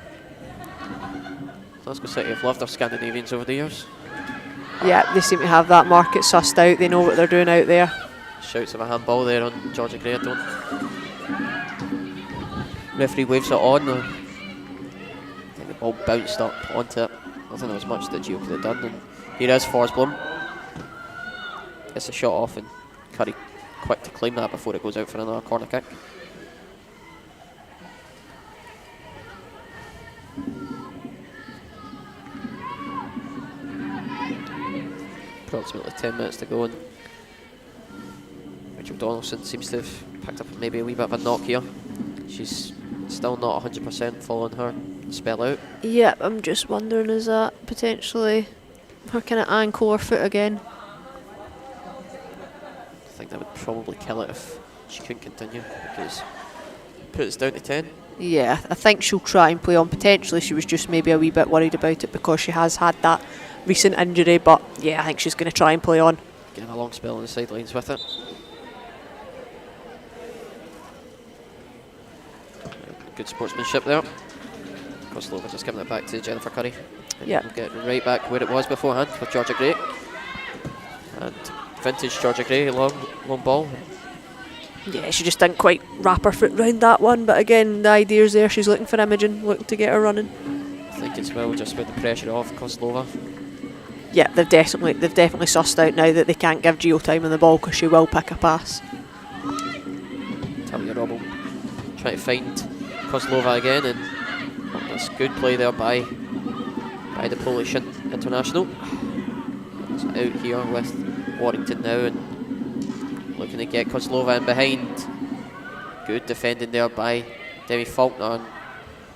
Glasgow City have loved their Scandinavians over the years. Yeah, they seem to have that market sussed out. They know what they're doing out there. Shouts of a handball there on Georgia Gray. I don't. Referee waves it on. I think the ball bounced up onto it. I don't think there was much that Gio could have done. And here is Forrest Bloom. Gets a shot off, and Curry quick to claim that before it goes out for another corner kick. Approximately 10 minutes to go, and Rachel Donaldson seems to have picked up maybe a wee bit of a knock here. She's still not 100% following her spell out. Yeah, I'm just wondering, is that potentially her kind of ankle or foot again? I think that would probably kill it if she couldn't continue, because it puts us down to 10. Yeah, I think she'll try and play on. Potentially she was just maybe a wee bit worried about it because she has had that recent injury, but yeah, I think she's going to try and play on. Getting a long spell on the sidelines with it. Good sportsmanship there. Koslova just giving it back to Jennifer Curry. And Yeah. we'll get right back where it was beforehand with Georgia Gray. And vintage Georgia Gray, long ball. Yeah, she just didn't quite wrap her foot round that one, but again, the idea's there. She's looking for Imogen, looking to get her running. I think as well, just with the pressure off Koslova. Yeah, they've definitely sussed out now that they can't give Gio time on the ball because she will pick a pass. Talia Robble trying to find Kozlova again, and that's good play there by the Polish international. It's out here with Warrington now, and looking to get Kozlova in behind. Good defending there by Demi Faulkner, and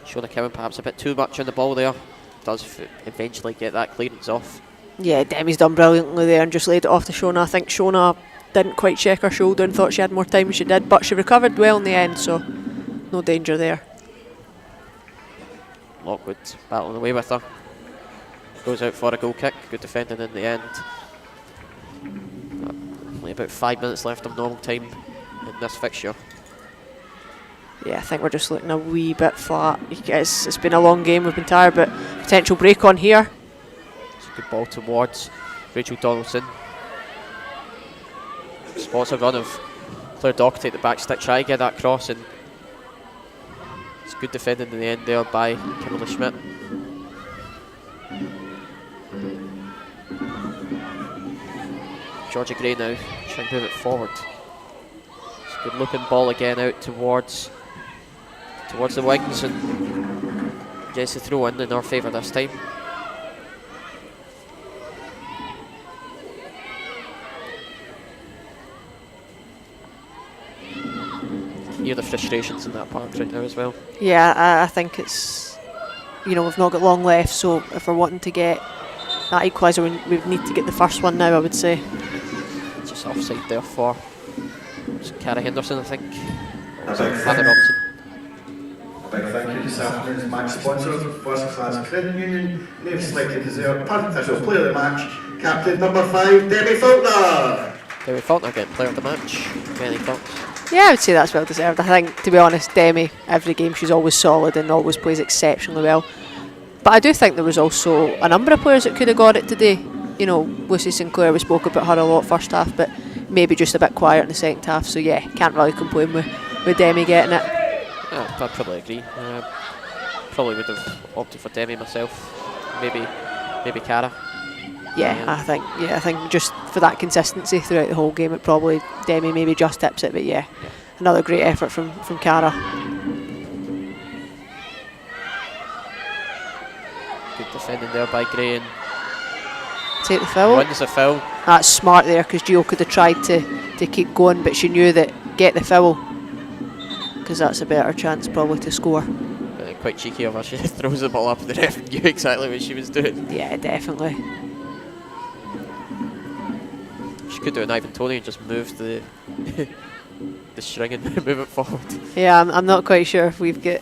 Shona Cowan perhaps a bit too much on the ball there. Does eventually get that clearance off. Yeah, Demi's done brilliantly there and just laid it off to Shona. I think Shona didn't quite check her shoulder and thought she had more time than she did, but she recovered well in the end, so no danger there. Lockwood battling away with her. Goes out for a goal kick. Good defending in the end. Only about 5 minutes left of normal time in this fixture. Yeah, I think we're just looking a wee bit flat. It's been a long game, we've been tired, but potential break on here. It's a good ball towards Rachel Donaldson. Spots a run of Claire Doherty at the back stick, try to get that cross, and it's good defending in the end there by Kimberly Schmidt. Georgia Gray now trying to move it forward. It's a good looking ball again out towards the wings, and gets the throw in our favour this time. Hear the frustrations in that park right now as well. Yeah, I think it's, we've not got long left, so if we're wanting to get that equaliser, we need to get the first one now, I would say. Just offside there for Cara Henderson, I think. Thank Hannah Robinson. A big thank you to this afternoon's match sponsors, First Class Credit Union. Name selected as their Partick Thistle player of the match, captain number 5, Debbie Faulkner. Debbie Faulkner getting player of the match. Any thoughts? Yeah, I would say that's well deserved. I think, to be honest, Demi, every game she's always solid and always plays exceptionally well. But I do think there was also a number of players that could have got it today. Lucy Sinclair, we spoke about her a lot first half, but maybe just a bit quiet in the second half. So yeah, can't really complain with Demi getting it. Yeah, I'd probably agree. Probably would have opted for Demi myself. Maybe Cara. Yeah, I think just for that consistency throughout the whole game, it probably Demi maybe just tips it, but yeah, another great effort from Cara. Good defending there by Gray, and take the foul. wins the foul. That's smart there, because Gio could have tried to keep going, but she knew that get the foul, because that's a better chance probably to score. Quite cheeky of her, she throws the ball up, the ref knew exactly what she was doing. Yeah, definitely. She could do an Ivan Toney and just move the the string and move it forward. Yeah, I'm not quite sure if we've got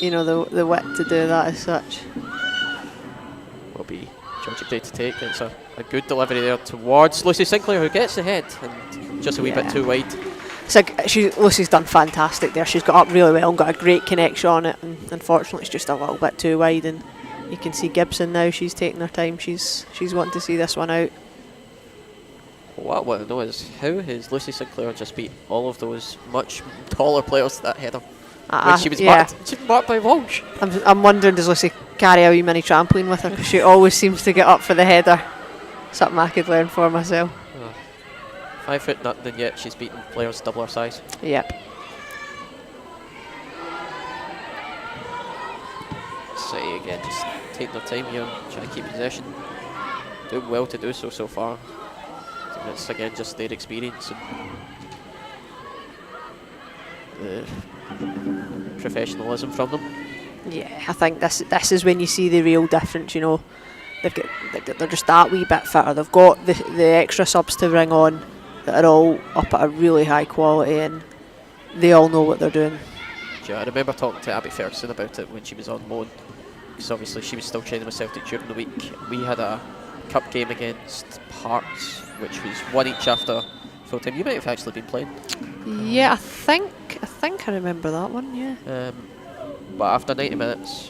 the wit to do that as such. Will be Georgia Gray to take. It's a good delivery there towards Lucy Sinclair, who gets the head and just a wee bit too wide. Lucy's done fantastic there. She's got up really well and got a great connection on it, and unfortunately it's just a little bit too wide, and you can see Gibson now, she's taking her time. She's wanting to see this one out. What I want to know is, how has Lucy Sinclair just beat all of those much taller players to that header when she was marked by Walsh? I'm wondering, does Lucy carry a wee mini trampoline with her, because she always seems to get up for the header. Something I could learn for myself. 5 foot nothing, and yet she's beaten players double her size. Yep. City again, just taking their time here, trying to keep possession. Doing well to do so far. And it's again just their experience and the professionalism from them. Yeah, I think this is when you see the real difference. They're just that wee bit fitter. They've got the extra subs to bring on that are all up at a really high quality, and they all know what they're doing. Yeah, I remember talking to Abby Ferguson about it when she was on loan, because obviously she was still training with Celtic during the week. We had a cup game against Hearts, which was 1 each after full time. You might have actually been playing. Yeah, I think I remember that one. Yeah. But after 90 minutes,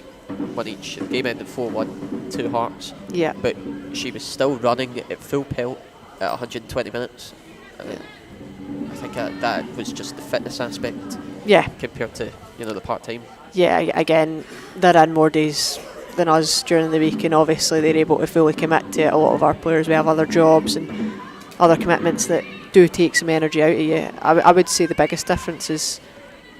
1 each, the game ended 4-1 to Hearts. Yeah. But she was still running at full pelt at 120 minutes. I think that was just the fitness aspect. Yeah. Compared to the part time. Yeah. Again, they're in more days than us during the week, and obviously they're able to fully commit to it. A lot of our players, we have other jobs and other commitments that do take some energy out of you. I would say the biggest difference is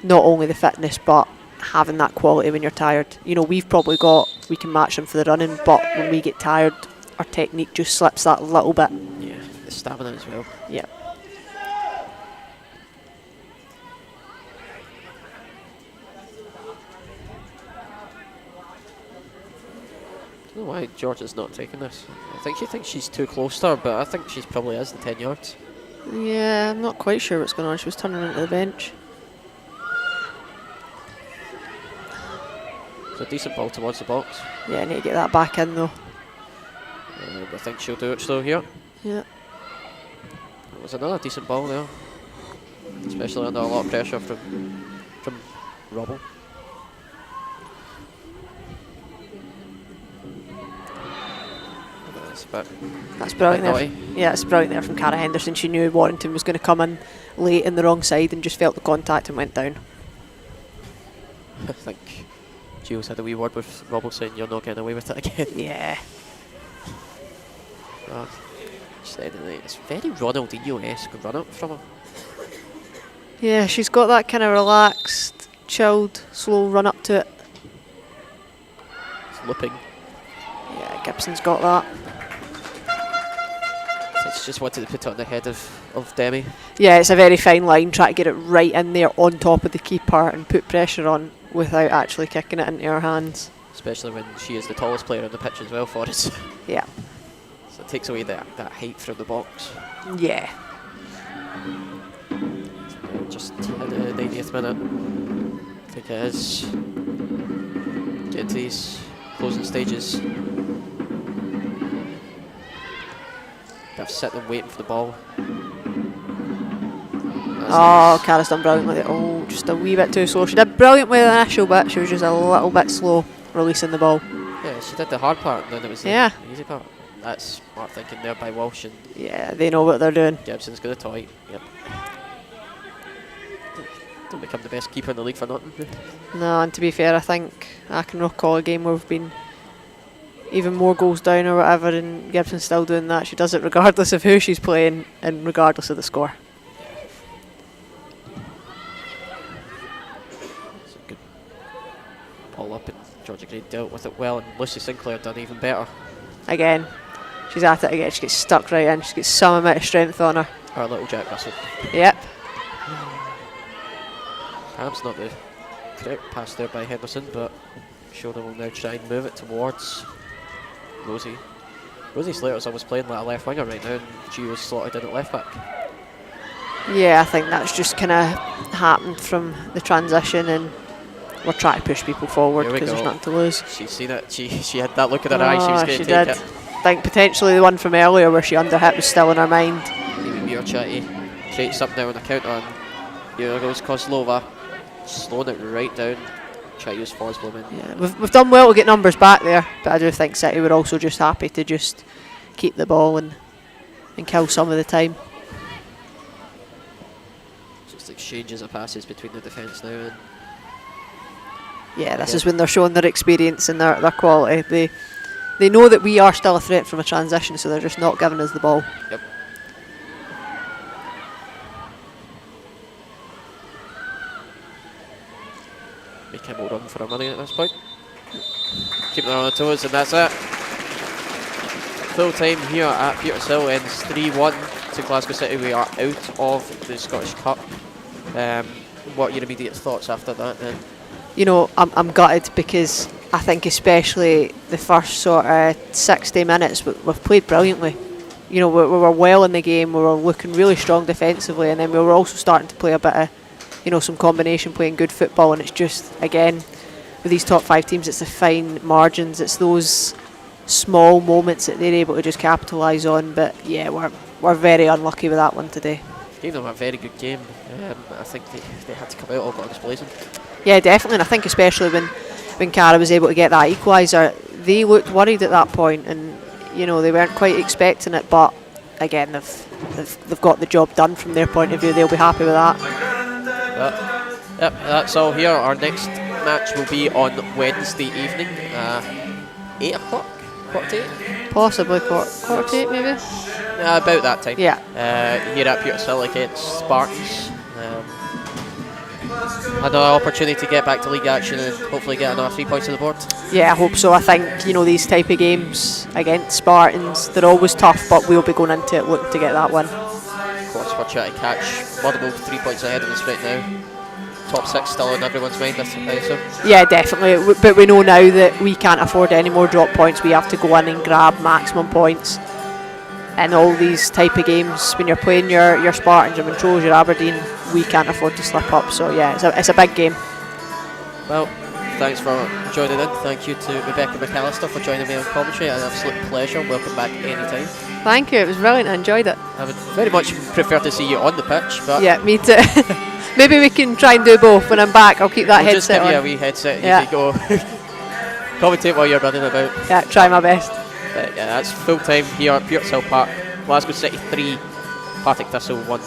not only the fitness but having that quality when you're tired. You know, we can match them for the running, but when we get tired, our technique just slips that little bit. Yeah, the stamina as well. Yeah. I don't know why Georgia's not taking this. I think she thinks she's too close to her, but I think she probably is the 10 yards. Yeah, I'm not quite sure what's going on. She was turning into the bench. It's a decent ball towards the box. Yeah, I need to get that back in though. I think she'll do it slow here. Yeah. It was another decent ball there, especially under a lot of pressure from Robble. That's brilliant there. naughty. Yeah, it's brilliant there from Cara Henderson. She knew Warrington was going to come in late in the wrong side and just felt the contact and went down. I think Gio's had a wee word with Robble saying you're not getting away with it again. Yeah. Just the end of the night, it's very Ronaldinho-esque run up from her. Yeah, she's got that kind of relaxed, chilled, slow run up to it. It's looping. Yeah, Gibson's got that. It's just wanted to put it on the head of Demi. Yeah, it's a very fine line, try to get it right in there on top of the keeper and put pressure on without actually kicking it into her hands. Especially when she is the tallest player on the pitch as well for us. Yeah. So it takes away that height from the box. Yeah. Just in the 90th minute. I think it is. Getting to these closing stages. I've sat them waiting for the ball. Oh, Cara's done brilliantly there. Oh, just a wee bit too slow. She did brilliant with the initial bit. She was just a little bit slow releasing the ball. Yeah, she did the hard part and then it was the easy part. That's smart thinking there by Walsh, and Yeah, they know what they're doing. Gibson's got a toy. Yep. Don't become the best keeper in the league for nothing. No, and to be fair, I think I can recall a game where we've been even more goals down or whatever, and Gibson's still doing that. She does it regardless of who she's playing and regardless of the score. It's a good ball up, and Georgia Gray dealt with it well, and Lucy Sinclair done even better. Again, she's at it again. She gets stuck right in. She gets some amount of strength on her. Our little Jack Russell. Yep. Perhaps not the correct pass there by Henderson, but Shona will now try and move it towards Rosie. Rosie Slater's almost playing like a left winger right now, and she was slotted in at left back. Yeah, I think that's just kind of happened from the transition, and we're trying to push people forward Here we because there's go. nothing to lose. She's seen it. She had that look in her eye. She was going to she take did. it. I think potentially the one from earlier where she underhit was still in her mind. Maybe Muir trying to create something there on the counter, and here goes Kozlova, slowing it right down. Try to use Forsblom in. Yeah, we've done well to get numbers back there, but I do think City were also just happy to just keep the ball and kill some of the time. Just exchanges of passes between the defence now. And Yeah, this is when they're showing their experience and their quality. They know that we are still a threat from a transition, so they're just not giving us the ball. Yep. Make him run for our money at this point. Keep them on the toes, and that's it. Full time here at Petershill ends 3-1 to Glasgow City. We are out of the Scottish Cup. What are your immediate thoughts after that then? You know, I'm gutted because I think especially the first sort of 60 minutes we've played brilliantly. You know, we were well in the game, we were looking really strong defensively, and then we were also starting to play a bit of, you know, some combination, playing good football, and it's just, again, with these top 5 teams, it's the fine margins, it's those small moments that they're able to just capitalise on. But yeah, we're very unlucky with that one today. Gave them a very good game. I think they had to come out all guns blazing. Yeah, definitely, and I think especially when Cara was able to get that equaliser, they looked worried at that point, and you know, they weren't quite expecting it, but again, they've got the job done from their point of view. They'll be happy with that. Yep, that's all here. Our next match will be on Wednesday evening, 8 o'clock, quarter to 8? Possibly quarter to 8 maybe? About that time. Yeah. Here at Petershill against Spartans. another opportunity to get back to league action and hopefully get another 3 points on the board. Yeah, I hope so. I think, you know, these type of games against Spartans, they're always tough, but we'll be going into it looking to get that win. Course for trying to catch Motherwell 3 points ahead of us right now. Top 6 still on everyone's mind, I suppose. Yeah, definitely. But we know now that we can't afford any more drop points. We have to go in and grab maximum points. And all these type of games, when you're playing your Spartans, your Montrose, your Aberdeen, we can't afford to slip up. So yeah, it's a big game. Well, thanks for joining in. Thank you to Rebecca McAllister for joining me on commentary. An absolute pleasure. Welcome back anytime. Thank you. It was brilliant. I enjoyed it. I would very much prefer to see you on the pitch, but Yeah, me too. Maybe we can try and do both. When I'm back, I'll keep that we'll just headset give you on. a wee headset. Yeah. You can go commentate while you're running about. Yeah, try my best. But yeah, that's full time here at Petershill Park. Glasgow City 3, Partick Thistle 1.